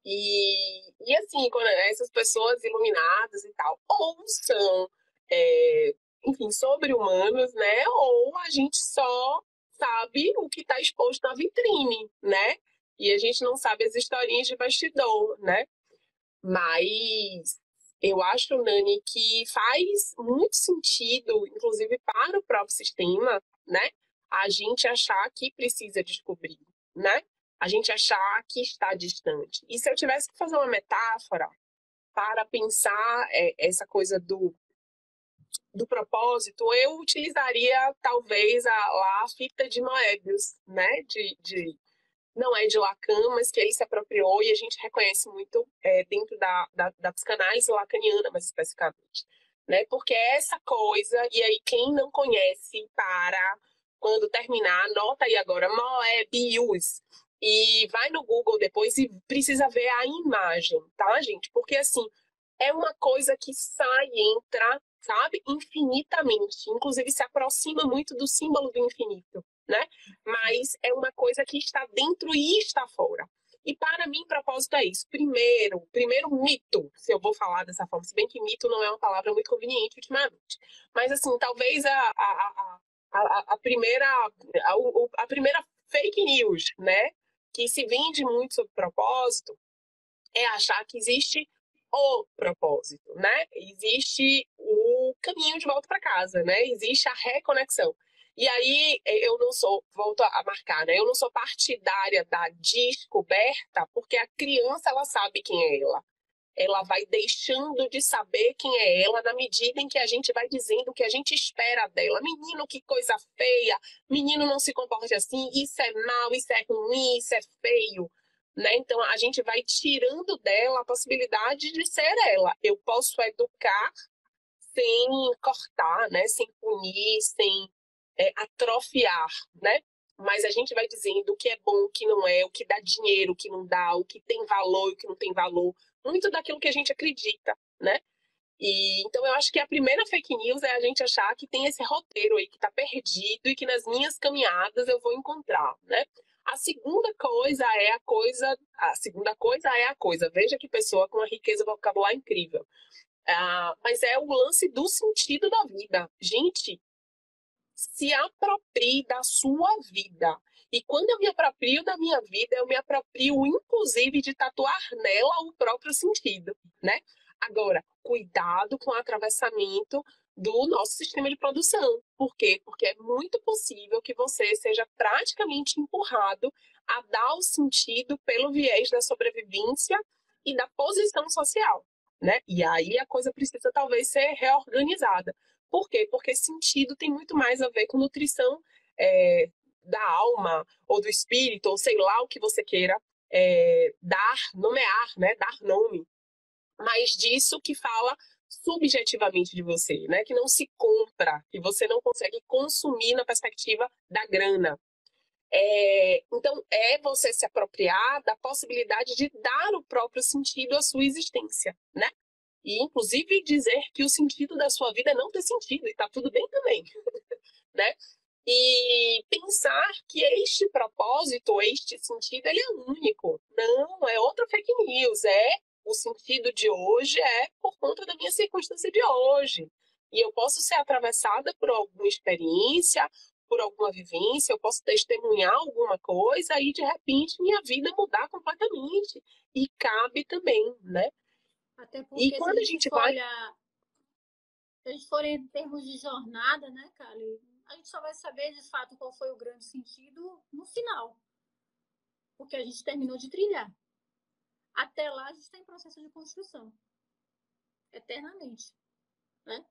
E assim, quando essas pessoas iluminadas e tal, ou são, enfim, sobre-humanos, né? Ou a gente só sabe o que está exposto na vitrine, né? E a gente não sabe as historinhas de bastidor, né? Mas eu acho, Nani, que faz muito sentido, inclusive para o próprio sistema, né? A gente achar que precisa descobrir, né? A gente achar que está distante. E se eu tivesse que fazer uma metáfora para pensar essa coisa do propósito, eu utilizaria talvez lá a fita de Moebius, né? Não é de Lacan, mas que ele se apropriou e a gente reconhece muito dentro da psicanálise lacaniana, mais especificamente. Né? Porque é essa coisa, e aí quem não conhece, quando terminar, anota aí agora, Moebius, e vai no Google depois e precisa ver a imagem, tá, gente? Porque, assim, é uma coisa que sai e entra, sabe, infinitamente. Inclusive, se aproxima muito do símbolo do infinito, né? Mas é uma coisa que está dentro e está fora. E para mim, propósito é isso. Primeiro mito, se eu vou falar dessa forma, se bem que mito não é uma palavra muito conveniente ultimamente. Mas, assim, talvez a primeira fake news, né? Que se vende muito sobre propósito, é achar que existe o propósito, né? Existe o caminho de volta para casa, né? Existe a reconexão. E aí eu não sou, volto a marcar, né? Eu não sou partidária da descoberta, porque a criança ela sabe quem é ela. Ela vai deixando de saber quem é ela na medida em que a gente vai dizendo o que a gente espera dela. Menino, que coisa feia. Menino, não se comporte assim. Isso é mal, isso é ruim, isso é feio. Né? Então, a gente vai tirando dela a possibilidade de ser ela. Eu posso educar sem cortar, né? Sem punir, sem atrofiar, né? Mas a gente vai dizendo o que é bom, o que não é, o que dá dinheiro, o que não dá, o que tem valor e o que não tem valor. Muito daquilo que a gente acredita, né? E, então, eu acho que a primeira fake news é a gente achar que tem esse roteiro aí que está perdido e que nas minhas caminhadas eu vou encontrar, né? A segunda coisa é a coisa. Veja que pessoa com uma riqueza vocabular incrível. Mas é o lance do sentido da vida. Gente, se aproprie da sua vida. E quando eu me aproprio da minha vida, eu me aproprio, inclusive, de tatuar nela o próprio sentido, né? Agora, cuidado com o atravessamento do nosso sistema de produção. Por quê? Porque é muito possível que você seja praticamente empurrado a dar o sentido pelo viés da sobrevivência e da posição social, né? E aí a coisa precisa talvez ser reorganizada. Por quê? Porque sentido tem muito mais a ver com nutrição da alma ou do espírito, ou sei lá o que você queira nomear, né? Dar nome. Mas disso que fala subjetivamente de você, né? Que não se compra, que você não consegue consumir na perspectiva da grana. Então, é você se apropriar da possibilidade de dar o próprio sentido à sua existência, né? E, inclusive, dizer que o sentido da sua vida é não ter sentido, e tá tudo bem também, né? E pensar que este propósito, este sentido, ele é único. Não, é outra fake news. O sentido de hoje é por conta da minha circunstância de hoje. E eu posso ser atravessada por alguma experiência, por alguma vivência, eu posso testemunhar alguma coisa e, de repente, minha vida mudar completamente. E cabe também, né? Até E porque se a quando a gente gente for vai. olhar, se a gente for em termos de jornada, né, Kali, a gente só vai saber de fato qual foi o grande sentido no final, porque a gente terminou de trilhar. Até lá a gente está em processo de construção, eternamente, né?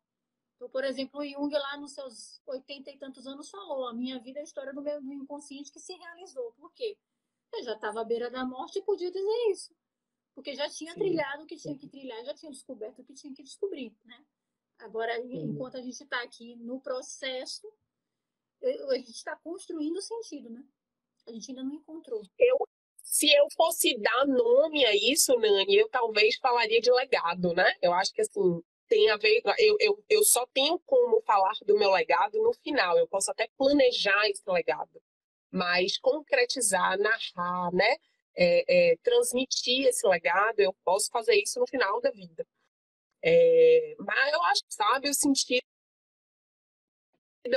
Então, por exemplo, o Jung lá nos seus 80 e tantos anos falou, a minha vida é a história do meu do inconsciente que se realizou. Por quê? Eu já estava à beira da morte e podia dizer isso, porque já tinha Sim, trilhado o que tinha que trilhar, já tinha descoberto o que tinha que descobrir, né? Agora, sim. enquanto a gente está aqui no processo, a gente está construindo o sentido, né? A gente ainda não encontrou. Eu, se eu fosse dar nome a isso, Nani, eu talvez falaria de legado, né? Eu acho que assim, tem a ver. Eu só tenho como falar do meu legado no final. Eu posso até planejar esse legado, mas concretizar, narrar, né? Transmitir esse legado, eu posso fazer isso no final da vida. Mas eu acho, sabe, é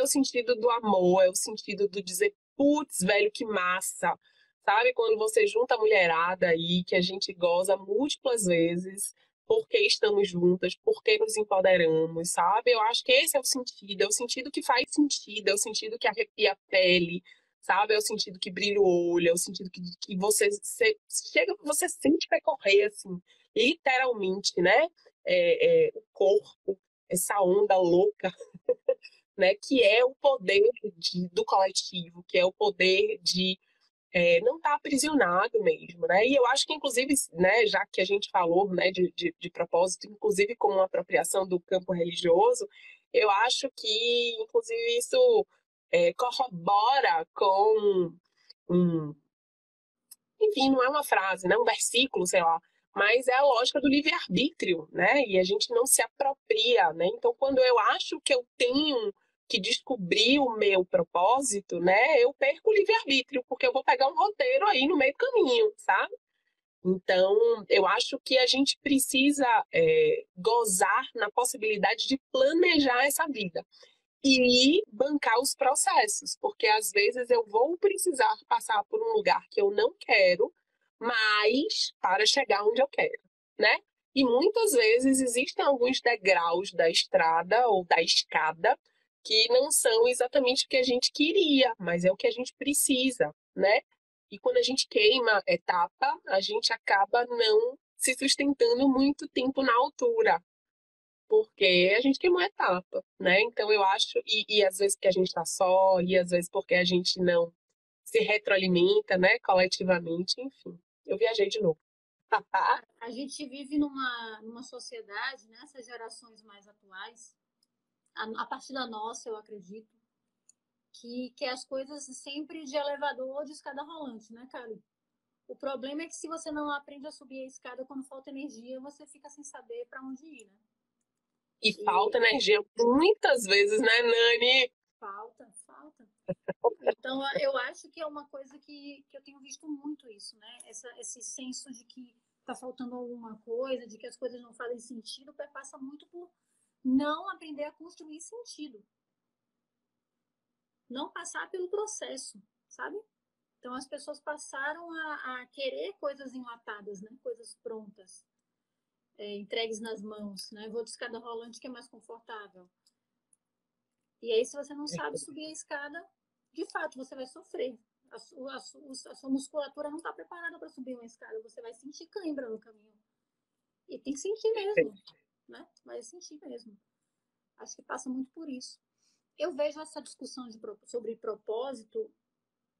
o sentido do amor, é o sentido do dizer, putz, velho, que massa. Sabe, quando você junta a mulherada aí, que a gente goza múltiplas vezes, porque estamos juntas, porque nos empoderamos, sabe? Eu acho que esse é o sentido que faz sentido, é o sentido que arrepia a pele, sabe? É o sentido que brilha o olho, é o sentido que você chega, você sente percorrer, assim, literalmente, né? O corpo, essa onda louca, né, que é o poder do coletivo, que é o poder de não estar aprisionado mesmo, né? E eu acho que, inclusive, né, já que a gente falou, né, de propósito, inclusive como uma apropriação do campo religioso, eu acho que, inclusive, isso corrobora com um, enfim, não é uma frase, né, um versículo, sei lá, mas é a lógica do livre-arbítrio, né? E a gente não se apropria, né? Então, quando eu acho que eu tenho que descobrir o meu propósito, né? Eu perco o livre-arbítrio, porque eu vou pegar um roteiro aí no meio do caminho, sabe? Então, eu acho que a gente precisa gozar na possibilidade de planejar essa vida e bancar os processos, porque às vezes eu vou precisar passar por um lugar que eu não quero, mas para chegar onde eu quero, né? E muitas vezes existem alguns degraus da estrada ou da escada que não são exatamente o que a gente queria, mas é o que a gente precisa, né? E quando a gente queima etapa, a gente acaba não se sustentando muito tempo na altura, porque a gente queimou a etapa, né? Então eu acho, e às vezes porque a gente está só, e às vezes porque a gente não se retroalimenta, né, coletivamente, enfim. Eu viajei de novo. A gente vive numa sociedade, nessas gerações mais atuais, a partir da nossa, eu acredito, que as coisas sempre de elevador ou de escada rolante, né, cara? O problema é que se você não aprende a subir a escada quando falta energia, você fica sem saber para onde ir, né? E E falta energia muitas vezes, né, Nani? falta. Então, eu acho que é uma coisa que eu tenho visto muito isso, né? Esse senso de que está faltando alguma coisa, de que as coisas não fazem sentido, passa muito por não aprender a construir sentido. Não passar pelo processo, sabe? Então, as pessoas passaram a querer coisas enlatadas, né? Coisas prontas, entregues nas mãos, né? Vou de escada rolante que é mais confortável. E aí, se você não sabe subir a escada, de fato, você vai sofrer. A sua musculatura não está preparada para subir uma escada. Você vai sentir cãibra no caminho. E tem que sentir mesmo, né? Vai sentir mesmo. Acho que passa muito por isso. Eu vejo essa discussão sobre propósito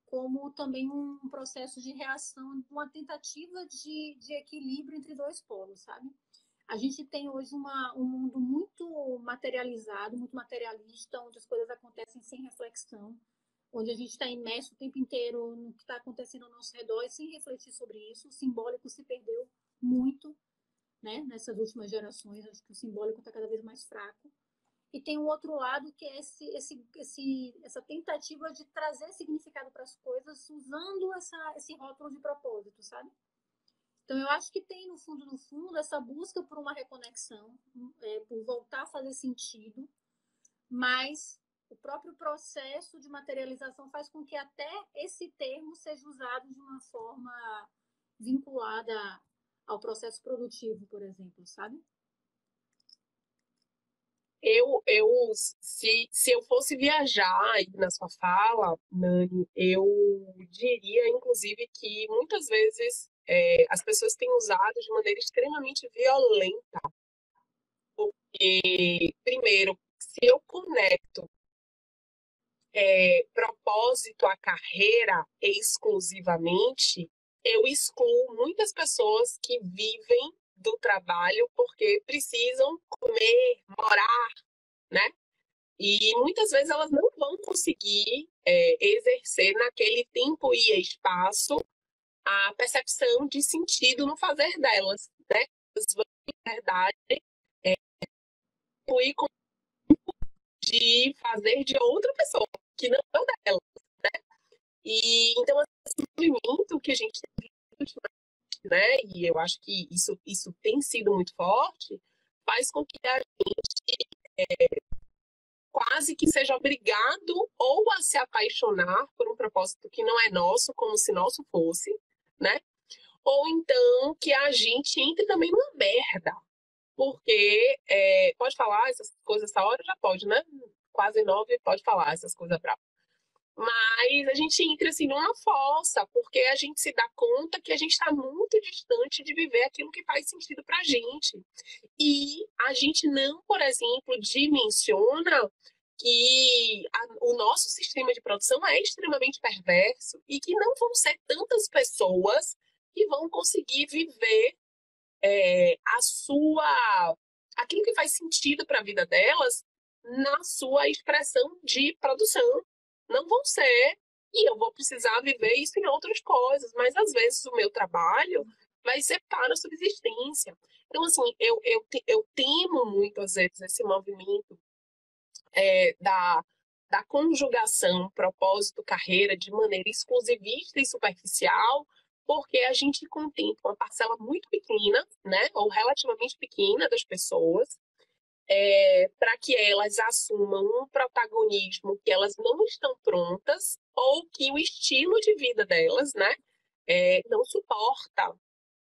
como também um processo de reação, uma tentativa de equilíbrio entre dois polos, sabe? A gente tem hoje um mundo muito materializado, muito materialista, onde as coisas acontecem sem reflexão, onde a gente está imerso o tempo inteiro no que está acontecendo ao nosso redor e sem refletir sobre isso. O simbólico se perdeu muito, né, nessas últimas gerações. Acho que o simbólico está cada vez mais fraco. E tem um outro lado que é essa tentativa de trazer significado para as coisas usando esse rótulo de propósito, sabe? Então, eu acho que tem, no fundo, essa busca por uma reconexão, por voltar a fazer sentido, mas o próprio processo de materialização faz com que até esse termo seja usado de uma forma vinculada ao processo produtivo, por exemplo, sabe? Se eu fosse viajar aí na sua fala, Nani, eu diria, inclusive, que muitas vezes as pessoas têm usado de maneira extremamente violenta. Porque, primeiro, se eu conecto propósito à carreira exclusivamente, eu excluo muitas pessoas que vivem do trabalho porque precisam comer, morar, né? E muitas vezes elas não vão conseguir exercer naquele tempo e espaço a percepção de sentido no fazer delas, né? Elas vão, na verdade, fluir com de fazer de outra pessoa, que não é o dela. E então, esse movimento que a gente tem visto, né? E eu acho que isso tem sido muito forte, faz com que a gente quase que seja obrigado ou a se apaixonar por um propósito que não é nosso, como se nosso fosse, né? Ou então que a gente entre também numa merda. Porque pode falar essas coisas essa hora? Já pode, né? Quase 9, pode falar essas coisas bravas. Mas a gente entra assim numa fossa, porque a gente se dá conta que a gente está muito distante de viver aquilo que faz sentido para a gente. E a gente não, por exemplo, dimensiona que o nosso sistema de produção é extremamente perverso e que não vão ser tantas pessoas que vão conseguir viver a sua aquilo que faz sentido para a vida delas na sua expressão de produção. Não vão ser, e eu vou precisar viver isso em outras coisas, mas às vezes o meu trabalho vai ser para a subsistência. Então, assim, eu temo muito, às vezes, esse movimento da conjugação propósito-carreira de maneira exclusivista e superficial, porque a gente contempla uma parcela muito pequena, né, ou relativamente pequena das pessoas, para que elas assumam um protagonismo que elas não estão prontas ou que o estilo de vida delas, né, não suporta.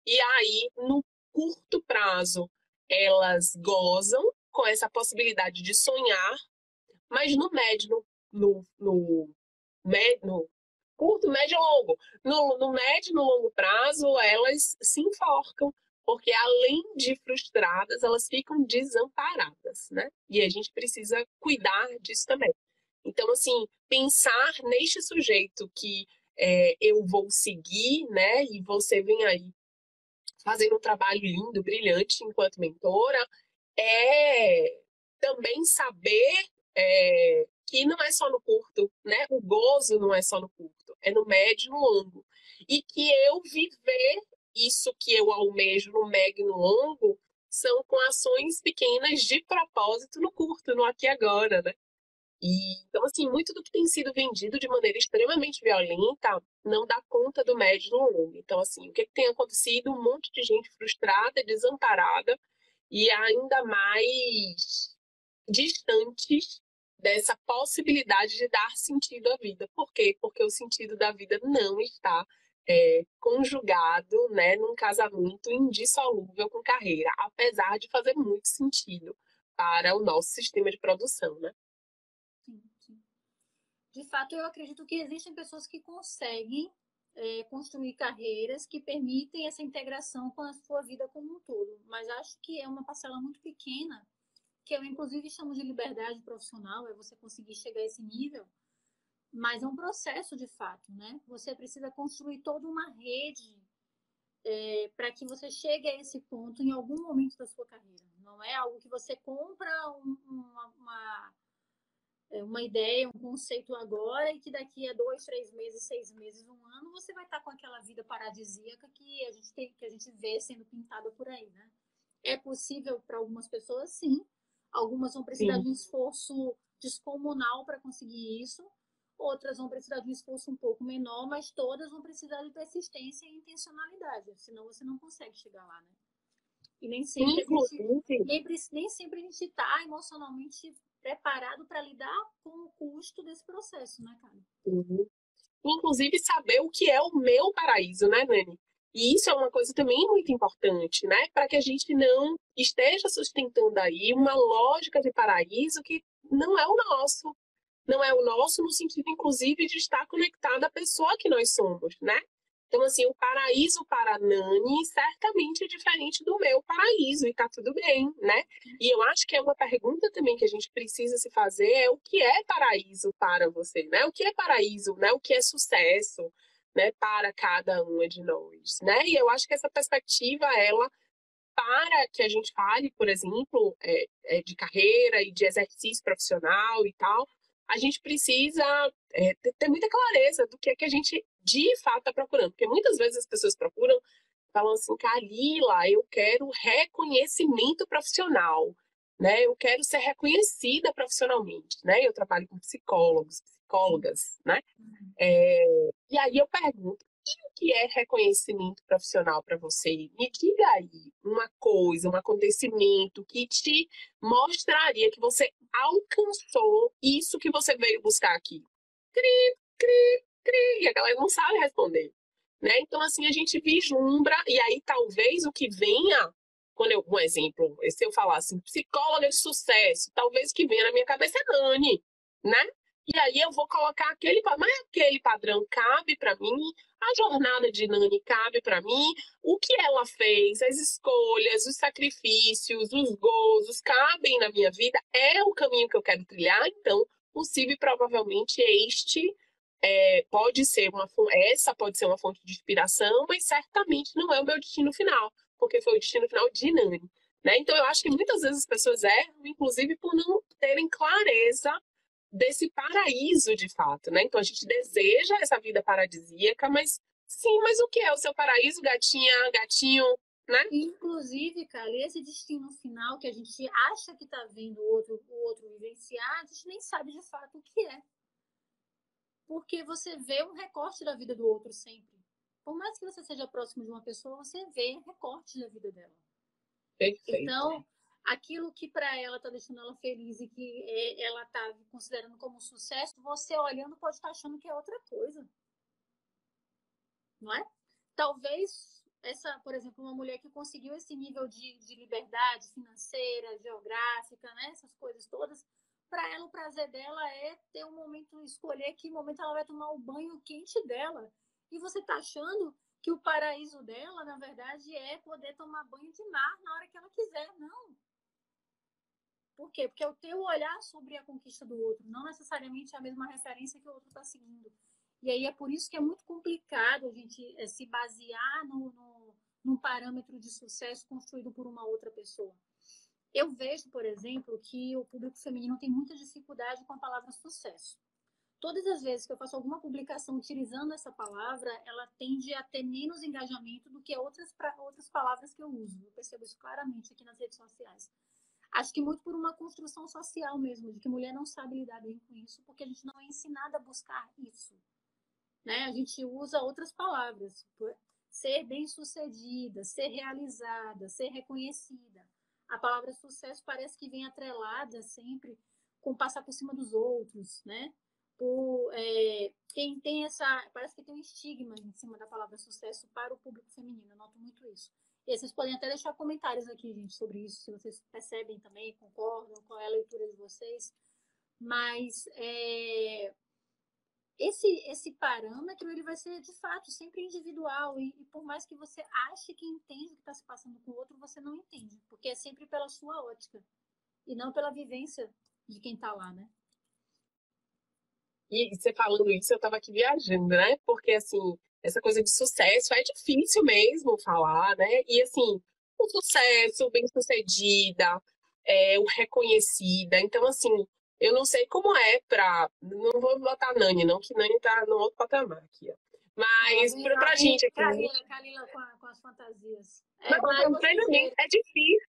E aí, no curto prazo, elas gozam com essa possibilidade de sonhar, mas no médio, no curto, médio e longo, no médio e no longo prazo, elas se enforcam, porque além de frustradas, elas ficam desamparadas, né? E a gente precisa cuidar disso também. Então, assim, pensar neste sujeito que eu vou seguir, né? E você vem aí fazendo um trabalho lindo, brilhante enquanto mentora, é também saber que não é só no curto, né? O gozo não é só no curto, é no médio e no longo. E que eu viver isso que eu almejo no médio e no longo são com ações pequenas de propósito no curto, no aqui e agora, né? E, então, assim, muito do que tem sido vendido de maneira extremamente violenta não dá conta do médio e do longo. Então, assim, o que tem acontecido? Um monte de gente frustrada, desamparada e ainda mais distantes dessa possibilidade de dar sentido à vida. Por quê? Porque o sentido da vida não está conjugado, né, num casamento indissolúvel com carreira, apesar de fazer muito sentido para o nosso sistema de produção, né? Sim, sim. De fato, eu acredito que existem pessoas que conseguem construir carreiras que permitem essa integração com a sua vida como um todo. Mas acho que é uma parcela muito pequena, que eu inclusive chamo de liberdade profissional, é você conseguir chegar a esse nível, mas é um processo de fato, né? Você precisa construir toda uma rede para que você chegue a esse ponto em algum momento da sua carreira. Não é algo que você compra uma ideia, um conceito agora e que daqui a 2, 3 meses, 6 meses, um ano, você vai estar com aquela vida paradisíaca que a gente vê sendo pintada por aí, né? É possível para algumas pessoas, sim. Algumas vão precisar Sim. de um esforço descomunal para conseguir isso. Outras vão precisar de um esforço um pouco menor, mas todas vão precisar de persistência e intencionalidade. Senão você não consegue chegar lá, né? E nem sempre Inclusive, nem sempre a gente está emocionalmente preparado para lidar com o custo desse processo, né, cara? uhum. Inclusive saber o que é o meu paraíso, né, Nani? E isso é uma coisa também muito importante, né? Para que a gente não esteja sustentando aí uma lógica de paraíso que não é o nosso. Não é o nosso no sentido, inclusive, de estar conectado à pessoa que nós somos, né? Então, assim, o paraíso para a Nani certamente é diferente do meu paraíso, e tá tudo bem, né? E eu acho que é uma pergunta também que a gente precisa se fazer, é o que é paraíso para você, né? O que é paraíso, né? O que é sucesso, né? Para cada uma de nós, né? E eu acho que essa perspectiva, ela, para que a gente fale, por exemplo, de carreira e de exercício profissional e tal, a gente precisa ter muita clareza do que é que a gente de fato está procurando. Porque muitas vezes as pessoas procuram, falam assim, Kalila, eu quero reconhecimento profissional, né? Eu quero ser reconhecida profissionalmente, né? Eu trabalho com psicólogos, psicólogas, né? E aí eu pergunto, e o que é reconhecimento profissional para você? Me diga aí uma coisa, um acontecimento que te mostraria que você alcançou isso que você veio buscar aqui. Cri, cri, cri, e a galera não sabe responder, né? Então, assim, a gente vislumbra, e aí talvez o que venha, quando eu, um exemplo, se eu falar assim, psicóloga de sucesso, talvez o que venha na minha cabeça é Nani, né? E aí eu vou colocar mas aquele padrão cabe para mim, a jornada de Nani cabe para mim, o que ela fez, as escolhas, os sacrifícios, os gozos cabem na minha vida, é o caminho que eu quero trilhar, então possível provavelmente este pode ser essa pode ser uma fonte de inspiração, mas certamente não é o meu destino final, porque foi o destino final de Nani. Né? Então eu acho que muitas vezes as pessoas erram, inclusive por não terem clareza desse paraíso de fato, né? Então a gente deseja essa vida paradisíaca, mas sim, mas o que é o seu paraíso, gatinha, gatinho, né? Inclusive, cara, esse destino final que a gente acha que tá vendo o outro vivenciar, a gente nem sabe de fato o que é. Porque você vê um recorte da vida do outro sempre. Por mais que você seja próximo de uma pessoa, você vê recortes da vida dela. Perfeito. Então, aquilo que para ela está deixando ela feliz e que ela está considerando como sucesso, você olhando pode estar achando que é outra coisa. Não é? Talvez por exemplo, uma mulher que conseguiu esse nível de liberdade financeira, geográfica, né? Essas coisas todas, para ela o prazer dela é ter um momento, escolher que momento ela vai tomar o banho quente dela. E você está achando que o paraíso dela, na verdade, é poder tomar banho de mar na hora que ela quiser. Não. Por quê? Porque é o teu olhar sobre a conquista do outro, não necessariamente a mesma referência que o outro está seguindo. E aí é por isso que é muito complicado a gente se basear num parâmetro de sucesso construído por uma outra pessoa. Eu vejo, por exemplo, que o público feminino tem muita dificuldade com a palavra sucesso. Todas as vezes que eu faço alguma publicação utilizando essa palavra, ela tende a ter menos engajamento do que outras palavras que eu uso. Eu percebo isso claramente aqui nas redes sociais. Acho que muito por uma construção social mesmo, de que mulher não sabe lidar bem com isso, porque a gente não é ensinada a buscar isso. Né? A gente usa outras palavras, ser bem-sucedida, ser realizada, ser reconhecida. A palavra sucesso parece que vem atrelada sempre com passar por cima dos outros, né? Quem tem parece que tem um estigma em cima da palavra sucesso para o público feminino, eu noto muito isso. E vocês podem até deixar comentários aqui, gente, sobre isso, se vocês percebem também, concordam, qual é a leitura de vocês. Mas esse parâmetro ele vai ser de fato sempre individual e por mais que você ache que entende o que está se passando com o outro, você não entende, porque é sempre pela sua ótica e não pela vivência de quem está lá, né? E você falando isso, eu estava aqui viajando, né? Porque, assim, essa coisa de sucesso é difícil mesmo falar, né? E, assim, o sucesso, o bem-sucedida, o reconhecida. Então, assim, eu não sei como é pra. Não vou botar Nani, não, que Nani tá no outro patamar aqui, ó. Mas, pra gente aqui. Kalila com as fantasias. Não, plenamente. É difícil.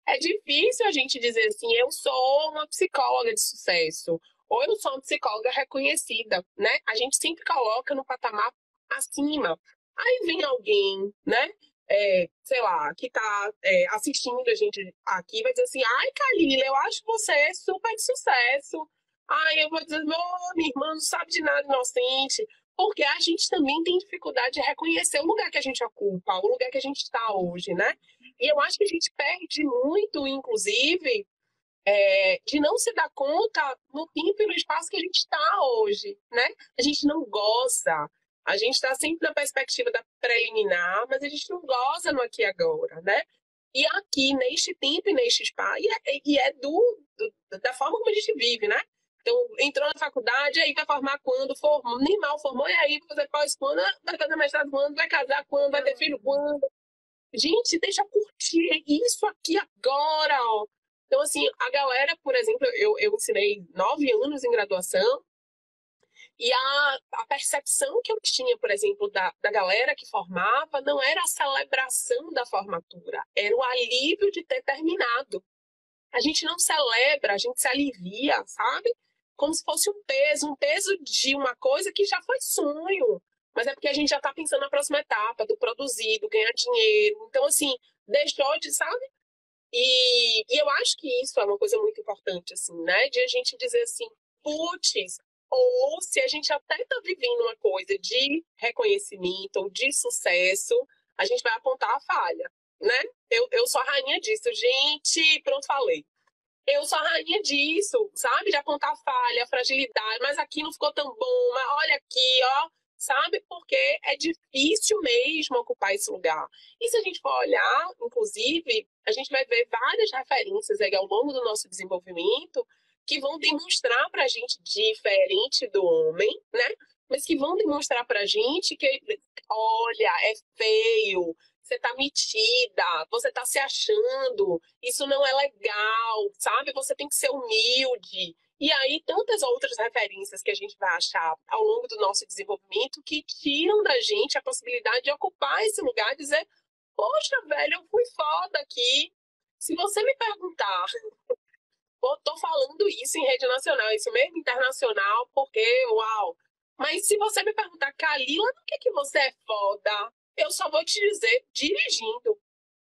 É difícil a gente dizer assim, eu sou uma psicóloga de sucesso, ou eu sou uma psicóloga reconhecida, né? A gente sempre coloca no patamar acima. Aí vem alguém, né? sei lá, que tá assistindo a gente aqui, vai dizer assim, ai, Kalila, eu acho você super de sucesso. Ai, eu vou dizer, minha irmã não sabe de nada, inocente. Porque a gente também tem dificuldade de reconhecer o lugar que a gente ocupa, o lugar que a gente está hoje, né? E eu acho que a gente perde muito, inclusive, de não se dar conta no tempo e no espaço que a gente está hoje, né? A gente não goza. A gente está sempre na perspectiva da preliminar, mas a gente não goza no aqui e agora, né? E aqui, neste tempo e neste espaço, da forma como a gente vive, né? Então, entrou na faculdade, aí vai formar quando? Formou, nem mal formou, e aí vai fazer pós quando? Vai fazer mestrado quando? Vai casar quando? Vai ter filho quando? Gente, deixa eu curtir isso aqui agora, ó. Então, assim, a galera, por exemplo, eu ensinei 9 anos em graduação, e a percepção que eu tinha, por exemplo, da galera que formava, não era a celebração da formatura, era o alívio de ter terminado. A gente não celebra, a gente se alivia, sabe? Como se fosse um peso de uma coisa que já foi sonho. Mas é porque a gente já está pensando na próxima etapa, do produzir, do ganhar dinheiro. Então, assim, deixou de, sabe? E eu acho que isso é uma coisa muito importante, assim, né? De a gente dizer assim, putz, ou se a gente até está vivendo uma coisa de reconhecimento ou de sucesso, a gente vai apontar a falha, né? Eu sou a rainha disso, gente, pronto, falei. Eu sou a rainha disso, sabe? De apontar a falha, a fragilidade, mas aqui não ficou tão bom, mas olha aqui, ó, sabe? Porque é difícil mesmo ocupar esse lugar. E se a gente for olhar, inclusive, a gente vai ver várias referências aí ao longo do nosso desenvolvimento que vão demonstrar para a gente diferente do homem, né? Mas que vão demonstrar para a gente que, olha, é feio, você tá metida, você tá se achando, isso não é legal, sabe? Você tem que ser humilde. E aí, tantas outras referências que a gente vai achar ao longo do nosso desenvolvimento que tiram da gente a possibilidade de ocupar esse lugar e dizer: poxa, velho, eu fui foda aqui. Se você me perguntar, pô, tô falando isso em rede nacional, isso mesmo internacional, porque, uau. Mas se você me perguntar, Kalila, no que você é foda? Eu só vou te dizer dirigindo.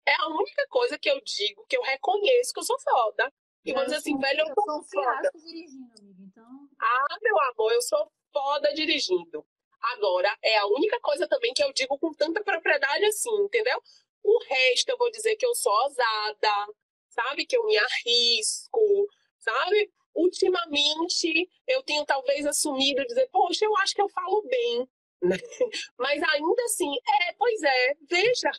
É a única coisa que eu digo, que eu reconheço que eu sou foda. E vou dizer assim, velho, eu Eu sou sou um foda. fiasco dirigindo, amiga. Então, Ah, meu amor, eu sou foda dirigindo. Agora, é a única coisa também que eu digo com tanta propriedade assim, entendeu? O resto eu vou dizer que eu sou ousada, sabe? Que eu me arrisco, sabe? Ultimamente, eu tenho talvez assumido dizer, poxa, eu acho que eu falo bem, né? Mas ainda assim, pois é, veja,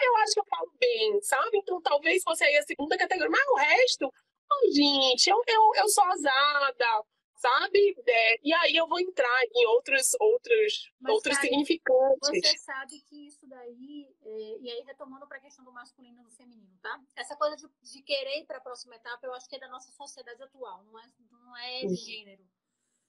eu acho que eu falo bem, sabe? Então talvez fosse aí a segunda categoria, mas o resto, oh, gente, eu sou ousada, sabe? E aí eu vou entrar em mas, outros Karen, você significantes. sabe que isso daí, e aí retomando para a questão do masculino e do feminino, tá? Essa coisa de querer ir para a próxima etapa, eu acho que é da nossa sociedade atual, não é de gênero,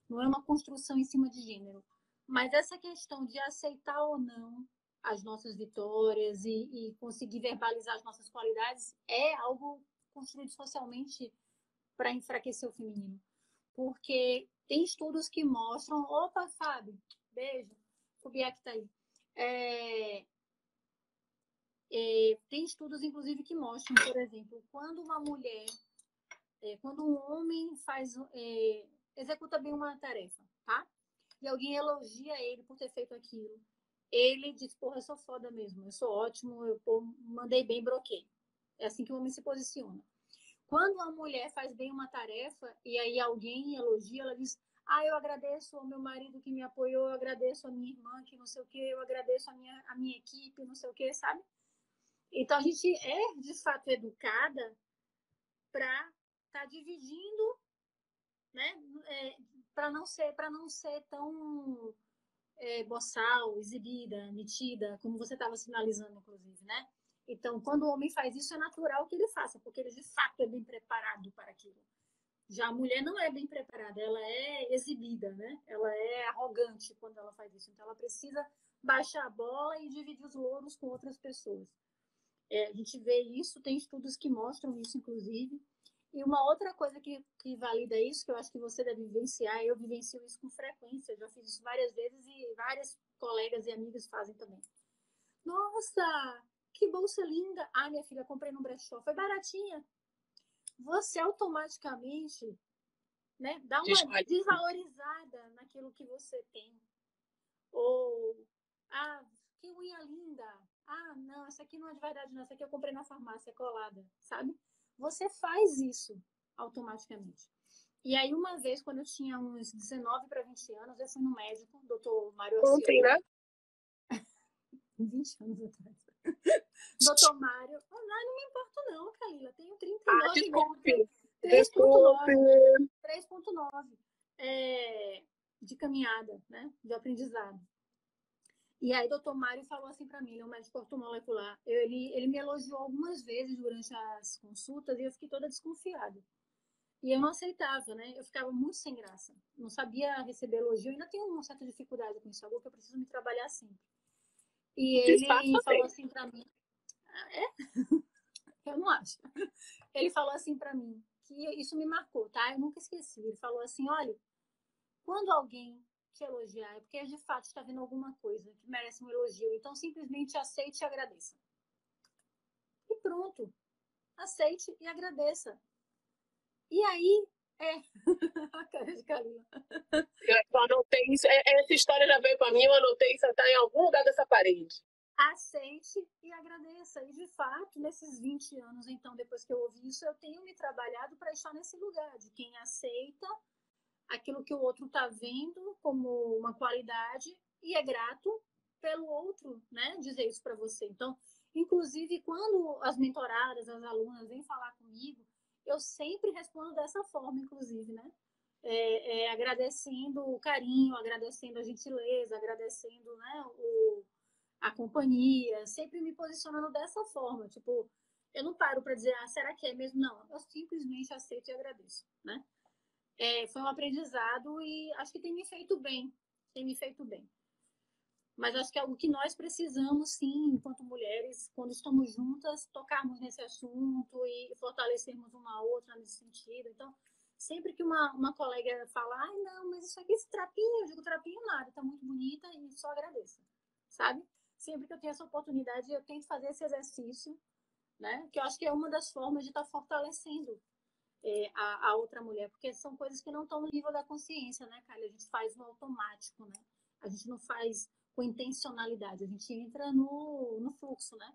não é uma construção em cima de gênero. Mas essa questão de aceitar ou não as nossas vitórias e conseguir verbalizar as nossas qualidades é algo construído socialmente para enfraquecer o feminino. Porque tem estudos que mostram. Opa, Fábio, beijo. O Biak tá aí. Tem estudos, inclusive, que mostram, por exemplo, quando uma mulher, quando um homem executa bem uma tarefa, tá? E alguém elogia ele por ter feito aquilo. Ele diz, porra, eu sou foda mesmo, eu sou ótimo, eu mandei bem, broquei. É assim que o homem se posiciona. Quando a mulher faz bem uma tarefa e aí alguém elogia, ela diz: ah, eu agradeço ao meu marido que me apoiou, eu agradeço a minha irmã que não sei o que, eu agradeço a minha equipe, não sei o que, sabe? Então a gente é de fato educada para estar dividindo, né? Para não ser tão boçal, exibida, metida, como você estava sinalizando, inclusive, né? Então, quando o homem faz isso, é natural que ele faça, porque ele de fato é bem preparado para aquilo. Já a mulher não é bem preparada, ela é exibida, né? Ela é arrogante quando ela faz isso. Então, ela precisa baixar a bola e dividir os louros com outras pessoas. A gente vê isso, tem estudos que mostram isso, inclusive. E uma outra coisa que valida isso, que eu acho que você deve vivenciar, eu vivencio isso com frequência, eu já fiz isso várias vezes e várias colegas e amigas fazem também. Nossa, que bolsa linda. Ah, minha filha, comprei no brechó, foi baratinha. Você automaticamente, né, dá uma desvalorizada naquilo que você tem. Ou, ah, que unha linda. Ah, não, essa aqui não é de verdade, não. Essa aqui eu comprei na farmácia colada, sabe? Você faz isso automaticamente. E aí, uma vez, quando eu tinha uns 19 para 20 anos, eu fui no médico, doutor Mário Ontem, Orcioli, né? 20 anos atrás. Doutor Mário, oh, não me importo não, Camila, tenho Ah, 39 mesmo, desculpe. Desculpe. 3.9, 3.9 de caminhada, né, de aprendizado. E aí, doutor Mário falou assim para mim, ele é um médico ortomolecular, ele me elogiou algumas vezes durante as consultas e eu fiquei toda desconfiada. E eu não aceitava, né? Eu ficava muito sem graça. Não sabia receber elogio. Eu ainda tenho uma certa dificuldade com isso, algo que eu preciso me trabalhar sempre. E ele falou assim para mim, eu não acho. Ele falou assim para mim, que isso me marcou, tá? Eu nunca esqueci. Ele falou assim, olha, quando alguém te elogiar, é porque de fato está vendo alguma coisa que merece um elogio. Então, simplesmente aceite e agradeça. E pronto. Aceite e agradeça. E aí, a cara de Kalila. Eu anotei isso. Essa história já veio para mim, eu anotei isso, está em algum lugar dessa parede. Aceite e agradeça. E, de fato, nesses 20 anos, então, depois que eu ouvi isso, eu tenho me trabalhado para estar nesse lugar de quem aceita aquilo que o outro está vendo como uma qualidade e é grato pelo outro, né, dizer isso para você. Então, inclusive, quando as mentoradas, as alunas vêm falar comigo, eu sempre respondo dessa forma, inclusive, né? Agradecendo o carinho, agradecendo a gentileza, agradecendo, né, a companhia, sempre me posicionando dessa forma, tipo, eu não paro para dizer, ah, será que é mesmo? Não, eu simplesmente aceito e agradeço, né? Foi um aprendizado e acho que tem me feito bem, tem me feito bem. Mas acho que é algo que nós precisamos, sim, enquanto mulheres, quando estamos juntas, tocarmos nesse assunto e fortalecermos uma a outra nesse sentido. Então, sempre que uma colega fala, ai, não, mas isso aqui, esse trapinho, eu digo, trapinho nada, tá muito bonita e só agradeça, sabe? Sempre que eu tenho essa oportunidade, eu tento fazer esse exercício, né? Que eu acho que é uma das formas de estar fortalecendo a outra mulher, porque são coisas que não estão no nível da consciência, né, Kylie? A gente faz no automático, né? A gente não faz com intencionalidade, a gente entra no fluxo, né?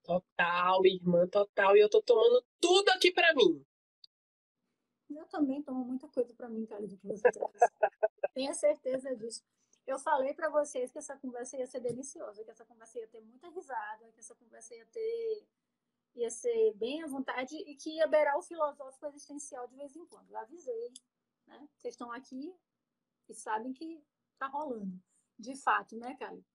Total, irmã, total. E eu tô tomando tudo aqui para mim. Eu também tomo muita coisa para mim, Kylie, do que você traz. Tenha certeza disso. Eu falei para vocês que essa conversa ia ser deliciosa, que essa conversa ia ter muita risada, que essa conversa ia ser bem à vontade e que ia beirar o filosófico existencial de vez em quando. Eu avisei, né? Vocês estão aqui e sabem que tá rolando. De fato, né, Kali?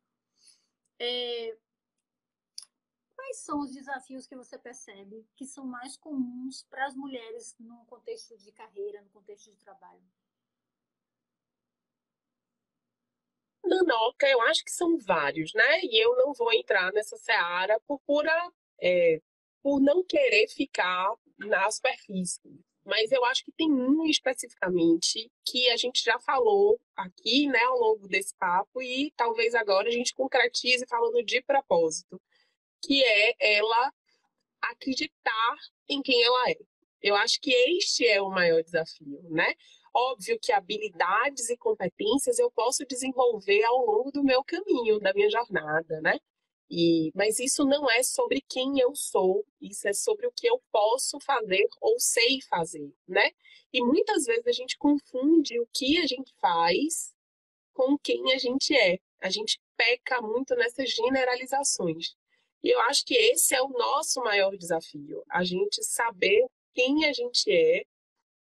Quais são os desafios que você percebe que são mais comuns para as mulheres no contexto de carreira, no contexto de trabalho? Nanoca, eu acho que são vários, né? E eu não vou entrar nessa seara por não querer ficar na superfície. Mas eu acho que tem um especificamente que a gente já falou aqui, né, ao longo desse papo, e talvez agora a gente concretize falando de propósito, que é ela acreditar em quem ela é. Eu acho que este é o maior desafio, né? Óbvio que habilidades e competências eu posso desenvolver ao longo do meu caminho, da minha jornada, né? Mas isso não é sobre quem eu sou, isso é sobre o que eu posso fazer ou sei fazer, né? E muitas vezes a gente confunde o que a gente faz com quem a gente é. A gente peca muito nessas generalizações. E eu acho que esse é o nosso maior desafio, a gente saber quem a gente é,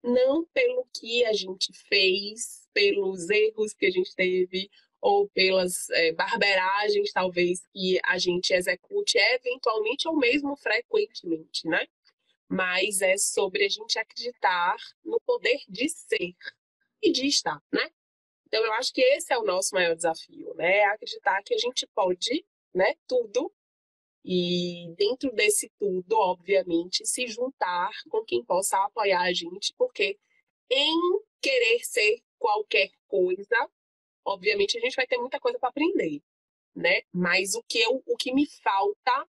não pelo que a gente fez, pelos erros que a gente teve, ou pelas barberagens, talvez, que a gente execute eventualmente ou mesmo frequentemente, né? Mas é sobre a gente acreditar no poder de ser e de estar, né? Então, eu acho que esse é o nosso maior desafio, né? Acreditar que a gente pode, né, tudo, e dentro desse tudo, obviamente, se juntar com quem possa apoiar a gente, porque em querer ser qualquer coisa, obviamente a gente vai ter muita coisa para aprender. né? Mas o que me falta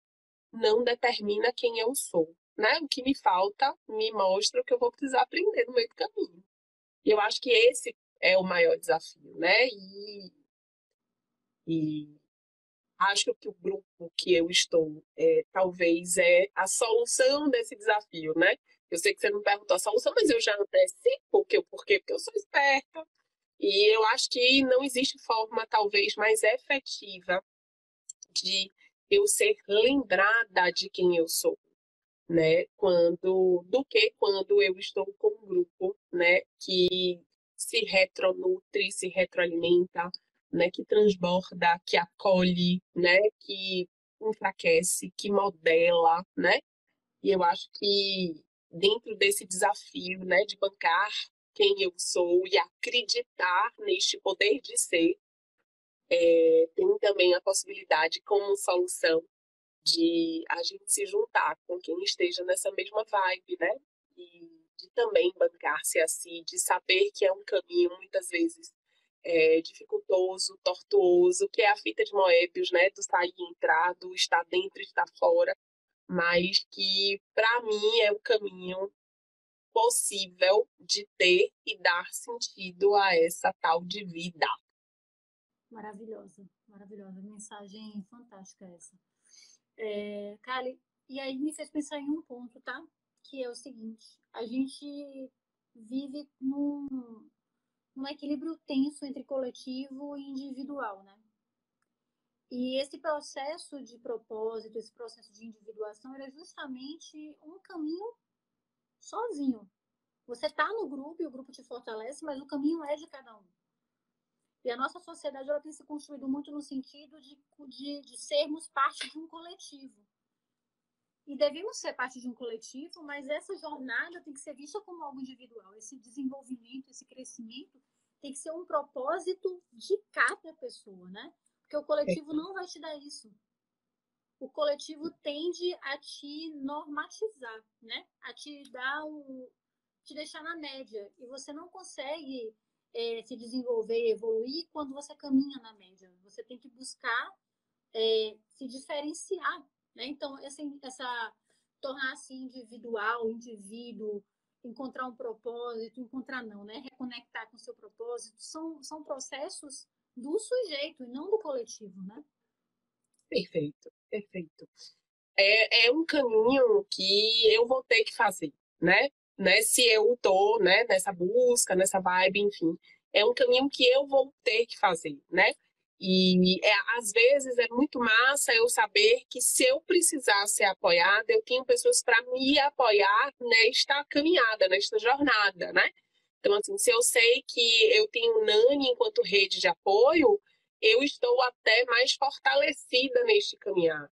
não determina quem eu sou, né? O que me falta me mostra o que eu vou precisar aprender no meio do caminho. E eu acho que esse é o maior desafio, né? E acho que o grupo que eu estou talvez é a solução desse desafio, né? Eu sei que você não perguntou a solução, mas eu já antecipo porque eu sou esperta. E eu acho que não existe forma, talvez, mais efetiva de eu ser lembrada de quem eu sou, né? Quando eu estou com um grupo, né? Que se retronutre, se retroalimenta, né? Que transborda, que acolhe, né? Que enfraquece, que modela, né? E eu acho que dentro desse desafio, né? De bancar quem eu sou e acreditar neste poder de ser, tem também a possibilidade, como solução, de a gente se juntar com quem esteja nessa mesma vibe, né? E de também bancar-se assim, de saber que é um caminho, muitas vezes, dificultoso, tortuoso, que é a fita de Moebius, né? Do sair e entrar, do estar dentro e estar fora, mas que, para mim, é o caminho possível de ter e dar sentido a essa tal de vida. Maravilhosa, maravilhosa. Mensagem fantástica essa. Kali, e aí me fez pensar em um ponto, tá? Que é o seguinte: a gente vive num equilíbrio tenso entre coletivo e individual, né? E esse processo de propósito, esse processo de individuação, ele é justamente um caminho sozinho. Você está no grupo e o grupo te fortalece, mas o caminho é de cada um. E a nossa sociedade ela tem se construído muito no sentido de sermos parte de um coletivo. E devemos ser parte de um coletivo, mas essa jornada tem que ser vista como algo individual. Esse desenvolvimento, esse crescimento tem que ser um propósito de cada pessoa, né? Porque o coletivo não vai te dar isso. O coletivo tende a te normatizar, né? A te dar te deixar na média. E você não consegue se desenvolver, evoluir quando você caminha na média. Você tem que buscar se diferenciar, né? Então, essa tornar-se individual, indivíduo, encontrar um propósito, encontrar não, né? Reconectar com o seu propósito, são processos do sujeito e não do coletivo, né? Perfeito, perfeito. É um caminho que eu vou ter que fazer, né? Se eu tô, né, nessa busca, nessa vibe, enfim, é um caminho que eu vou ter que fazer, né? E às vezes é muito massa eu saber que se eu precisar ser apoiada, eu tenho pessoas para me apoiar nesta caminhada, nesta jornada, né? Então, assim, se eu sei que eu tenho Nani enquanto rede de apoio, eu estou até mais fortalecida neste caminhar,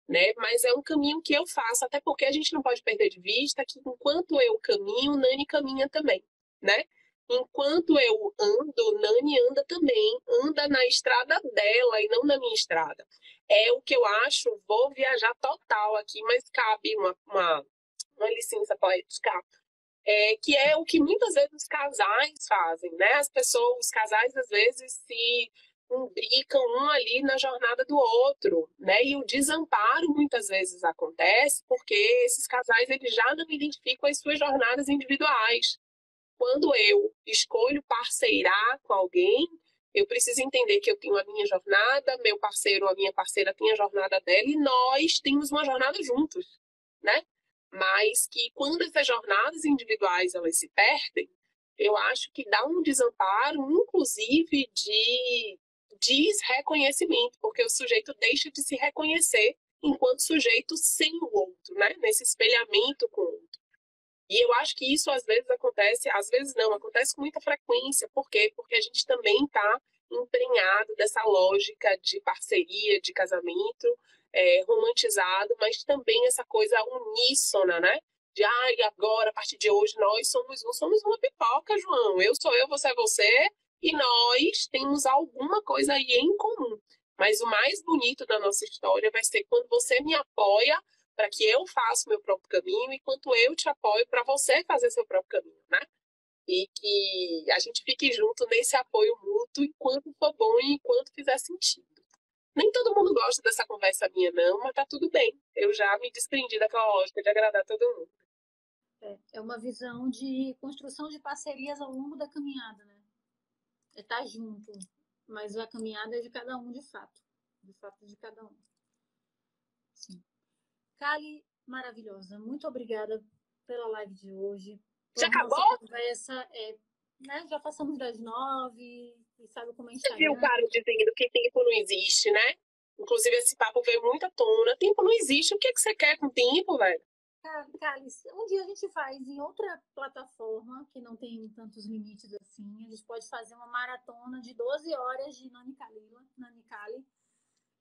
né? Mas é um caminho que eu faço, até porque a gente não pode perder de vista que enquanto eu caminho, Nani caminha também, né? Enquanto eu ando, Nani anda também, anda na estrada dela e não na minha estrada. É o que eu acho, vou viajar total aqui, mas cabe uma licença poética, que é o que muitas vezes os casais fazem, né? Os casais às vezes se imbricam um ali na jornada do outro, né? E o desamparo muitas vezes acontece porque esses casais eles já não identificam as suas jornadas individuais. Quando eu escolho parceirar com alguém, eu preciso entender que eu tenho a minha jornada, meu parceiro ou a minha parceira tem a jornada dela e nós temos uma jornada juntos, né? Mas que quando essas jornadas individuais elas se perdem, eu acho que dá um desamparo, inclusive de desreconhecimento, porque o sujeito deixa de se reconhecer enquanto sujeito sem o outro, né? Nesse espelhamento com o outro. E eu acho que isso às vezes acontece, às vezes não, acontece com muita frequência. Por quê? Porque a gente também está emprenhado dessa lógica de parceria, de casamento, romantizado, mas também essa coisa uníssona, né? De, ai, agora, a partir de hoje, nós somos uma pipoca, João. Eu sou eu, você é você, e nós temos alguma coisa aí em comum. Mas o mais bonito da nossa história vai ser quando você me apoia para que eu faça o meu próprio caminho, enquanto eu te apoio para você fazer seu próprio caminho, né? E que a gente fique junto nesse apoio mútuo enquanto for bom e enquanto fizer sentido. Nem todo mundo gosta dessa conversa minha, não, mas tá tudo bem. Eu já me desprendi daquela lógica de agradar todo mundo. É uma visão de construção de parcerias ao longo da caminhada, né? É estar junto, mas a caminhada é de cada um, de fato de cada um. Sim. Kali, maravilhosa, muito obrigada pela live de hoje, Já por acabou? nossa conversa. Né? Já passamos das 9 e sabe como é Você viu o Instagram. cara dizendo que tempo não existe, né? Inclusive, esse papo veio muito à tona. Tempo não existe. O que, é que você quer com tempo, velho? Kali, um dia a gente faz em outra plataforma que não tem tantos limites assim. A gente pode fazer uma maratona de 12 horas de Nani Kali,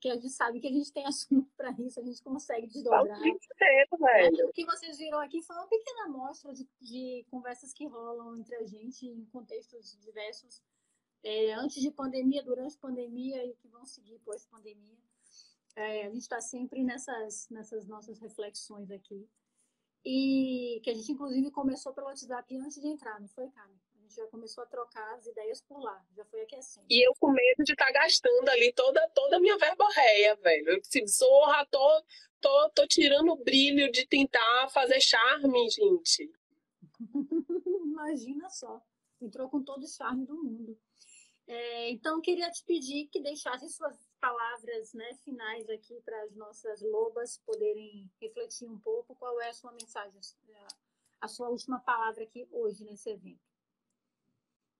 que a gente sabe que a gente tem assunto para isso, a gente consegue desdobrar. Muito tempo, Né? velho. O que vocês viram aqui foi uma pequena amostra de conversas que rolam entre a gente em contextos diversos, antes de pandemia, durante pandemia e que vão seguir pós-pandemia. A gente está sempre nessas nossas reflexões aqui. E que a gente, inclusive, começou pelo WhatsApp antes de entrar, não foi, Carmen? A gente já começou a trocar as ideias por lá, já foi aquecendo. E eu com medo de estar gastando ali toda a minha verborreia, velho. Eu disse, zorra, tô tirando o brilho de tentar fazer charme, gente. Imagina só, entrou com todo o charme do mundo. Então, queria te pedir que deixasse suas palavras, né, finais aqui para as nossas lobas poderem refletir um pouco. Qual é a sua mensagem, a sua última palavra aqui hoje nesse evento?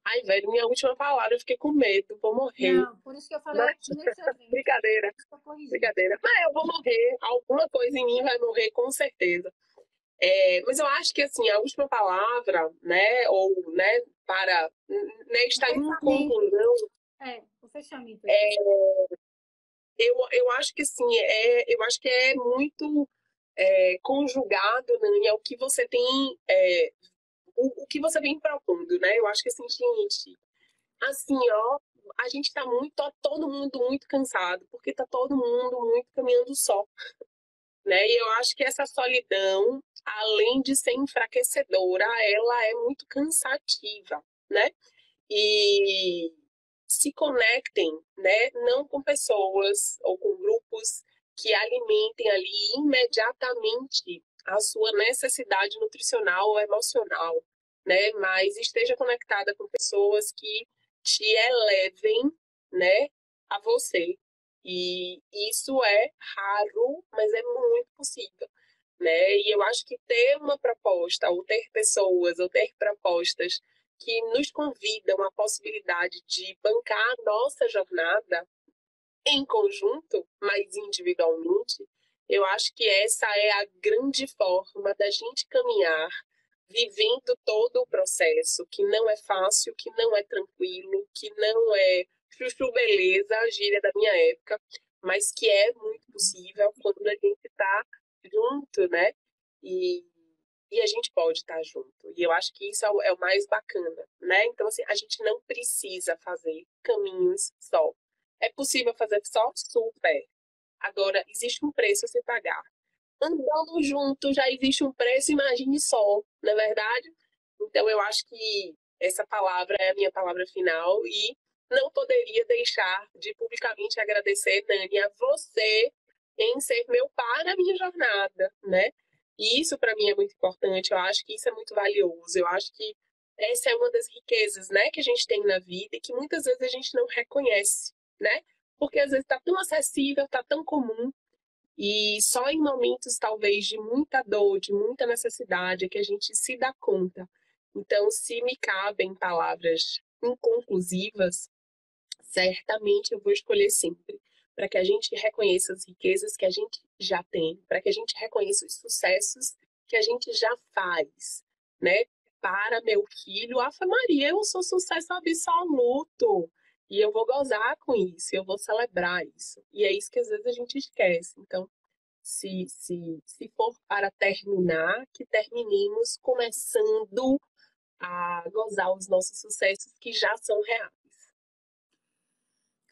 Ai, velho, minha última palavra, eu fiquei com medo, vou morrer. Não, por isso que eu falei Mas... aqui nesse evento. Brincadeira, brincadeira. Mas eu vou morrer, alguma coisa em mim vai morrer com certeza. Mas eu acho que, assim, a última palavra, né, ou, né, para, né, estar em conclusão, o fechamento. eu acho que, assim, eu acho que é muito conjugado, né, o que você tem, o que você vem propondo, né, eu acho que, assim, gente, assim, ó, a gente tá todo mundo muito cansado, porque tá todo mundo muito caminhando só, né, e eu acho que essa solidão, além de ser enfraquecedora, ela é muito cansativa, né? E se conectem, né? Não com pessoas ou com grupos que alimentem ali imediatamente a sua necessidade nutricional ou emocional, né? Mas esteja conectada com pessoas que te elevem, né, a você. E isso é raro, mas é muito possível, né? E eu acho que ter uma proposta, ou ter pessoas, ou ter propostas que nos convidam à possibilidade de bancar a nossa jornada em conjunto, mas individualmente, eu acho que essa é a grande forma da gente caminhar, vivendo todo o processo, que não é fácil, que não é tranquilo, que não é chuchu beleza, a gíria da minha época, mas que é muito possível quando a gente está junto, né? E, e a gente pode estar junto. E eu acho que isso é o mais bacana, né? Então, assim, a gente não precisa fazer caminhos só. É possível fazer só? Super. Agora, existe um preço a se pagar. Andando junto já existe um preço, imagine só, não é verdade? Então, eu acho que essa palavra é a minha palavra final e não poderia deixar de publicamente agradecer, Nani, a você em ser meu par na minha jornada, né? E isso para mim é muito importante, eu acho que isso é muito valioso, eu acho que essa é uma das riquezas, né, que a gente tem na vida e que muitas vezes a gente não reconhece, né? Porque às vezes está tão acessível, está tão comum, e só em momentos talvez de muita dor, de muita necessidade, é que a gente se dá conta. Então, se me cabem palavras inconclusivas, certamente eu vou escolher sempre para que a gente reconheça as riquezas que a gente já tem, para que a gente reconheça os sucessos que a gente já faz, né? Para meu filho, Ave Maria, eu sou sucesso absoluto. E eu vou gozar com isso, eu vou celebrar isso. E é isso que às vezes a gente esquece. Então, se for para terminar, que terminemos começando a gozar os nossos sucessos que já são reais.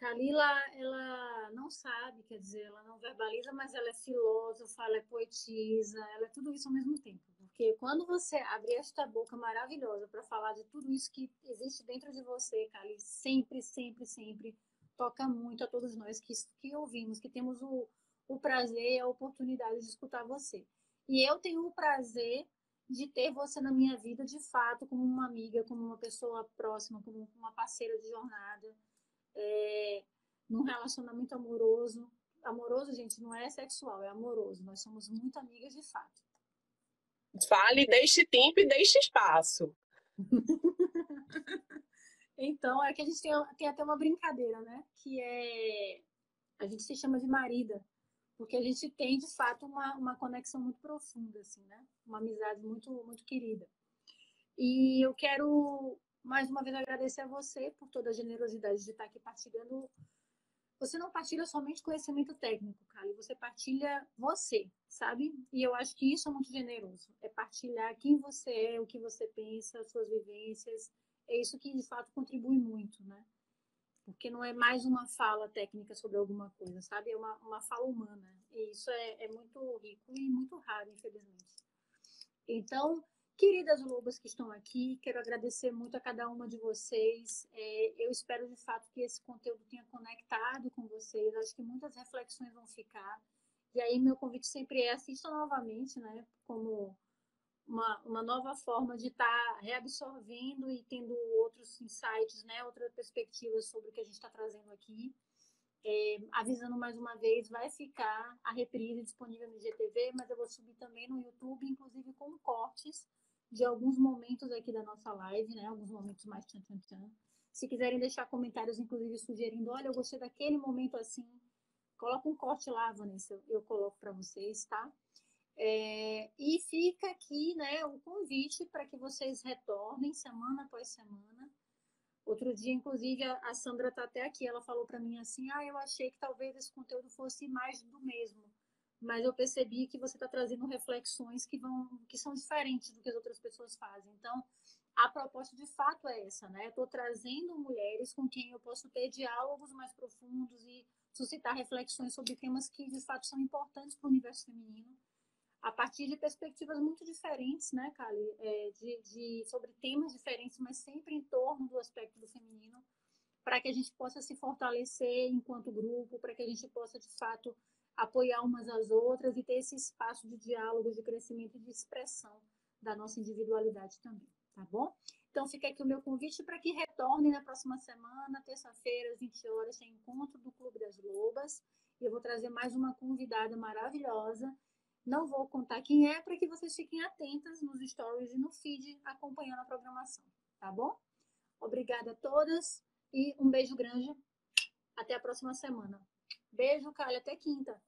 Kalila, ela não sabe, quer dizer, ela não verbaliza, mas ela é filósofa, ela é poetisa, ela é tudo isso ao mesmo tempo. Porque quando você abre esta boca maravilhosa para falar de tudo isso que existe dentro de você, Kali, sempre, sempre, sempre toca muito a todos nós que ouvimos, que temos o prazer e a oportunidade de escutar você. E eu tenho o prazer de ter você na minha vida, de fato, como uma amiga, como uma pessoa próxima, como uma parceira de jornada, num relacionamento amoroso. Amoroso, gente, não é sexual, é amoroso. Nós somos muito amigas de fato. Fale, deixe tempo e deixe espaço. Então, é que a gente tem até uma brincadeira, né? Que a gente se chama de marida, porque a gente tem, de fato, uma conexão muito profunda, assim, né? Uma amizade muito, muito querida. E eu quero, mais uma vez, agradecer a você por toda a generosidade de estar aqui partilhando. Você não partilha somente conhecimento técnico, Kali, você partilha você, sabe? E eu acho que isso é muito generoso. É partilhar quem você é, o que você pensa, as suas vivências. É isso que, de fato, contribui muito, né? Porque não é mais uma fala técnica sobre alguma coisa, sabe? É uma fala humana. E isso é muito rico e muito raro, infelizmente. Então, queridas lobas que estão aqui, quero agradecer muito a cada uma de vocês. Eu espero, de fato, que esse conteúdo tenha conectado com vocês. Acho que muitas reflexões vão ficar. E aí, meu convite sempre é assista novamente, né? Como uma nova forma de estar reabsorvendo e tendo outros insights, né? Outras perspectivas sobre o que a gente está trazendo aqui. Avisando mais uma vez, vai ficar a reprise disponível no IGTV, mas eu vou subir também no YouTube, inclusive com cortes de alguns momentos aqui da nossa live, né? Alguns momentos mais tchan. Se quiserem deixar comentários, inclusive sugerindo, olha, eu gostei daquele momento assim, coloca um corte lá, Vanessa, eu coloco para vocês, tá? E fica aqui, né, o convite para que vocês retornem semana após semana. Outro dia, inclusive, a Sandra está até aqui, ela falou para mim assim, eu achei que talvez esse conteúdo fosse mais do mesmo, mas eu percebi que você está trazendo reflexões que são diferentes do que as outras pessoas fazem. Então, a proposta de fato é essa, né? Estou trazendo mulheres com quem eu posso ter diálogos mais profundos e suscitar reflexões sobre temas que de fato são importantes para o universo feminino, a partir de perspectivas muito diferentes, né, Kali? Sobre temas diferentes, mas sempre em torno do aspecto do feminino, para que a gente possa se fortalecer enquanto grupo, para que a gente possa, de fato, apoiar umas às outras e ter esse espaço de diálogo, de crescimento e de expressão da nossa individualidade também, tá bom? Então, fica aqui o meu convite para que retorne na próxima semana, terça-feira, às 20 horas, tem encontro do Clube das Lobas. E eu vou trazer mais uma convidada maravilhosa. Não vou contar quem é, para que vocês fiquem atentas nos stories e no feed acompanhando a programação, tá bom? Obrigada a todas e um beijo grande. Até a próxima semana. Beijo, Kali, até quinta.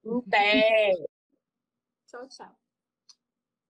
Até! Tchau, tchau.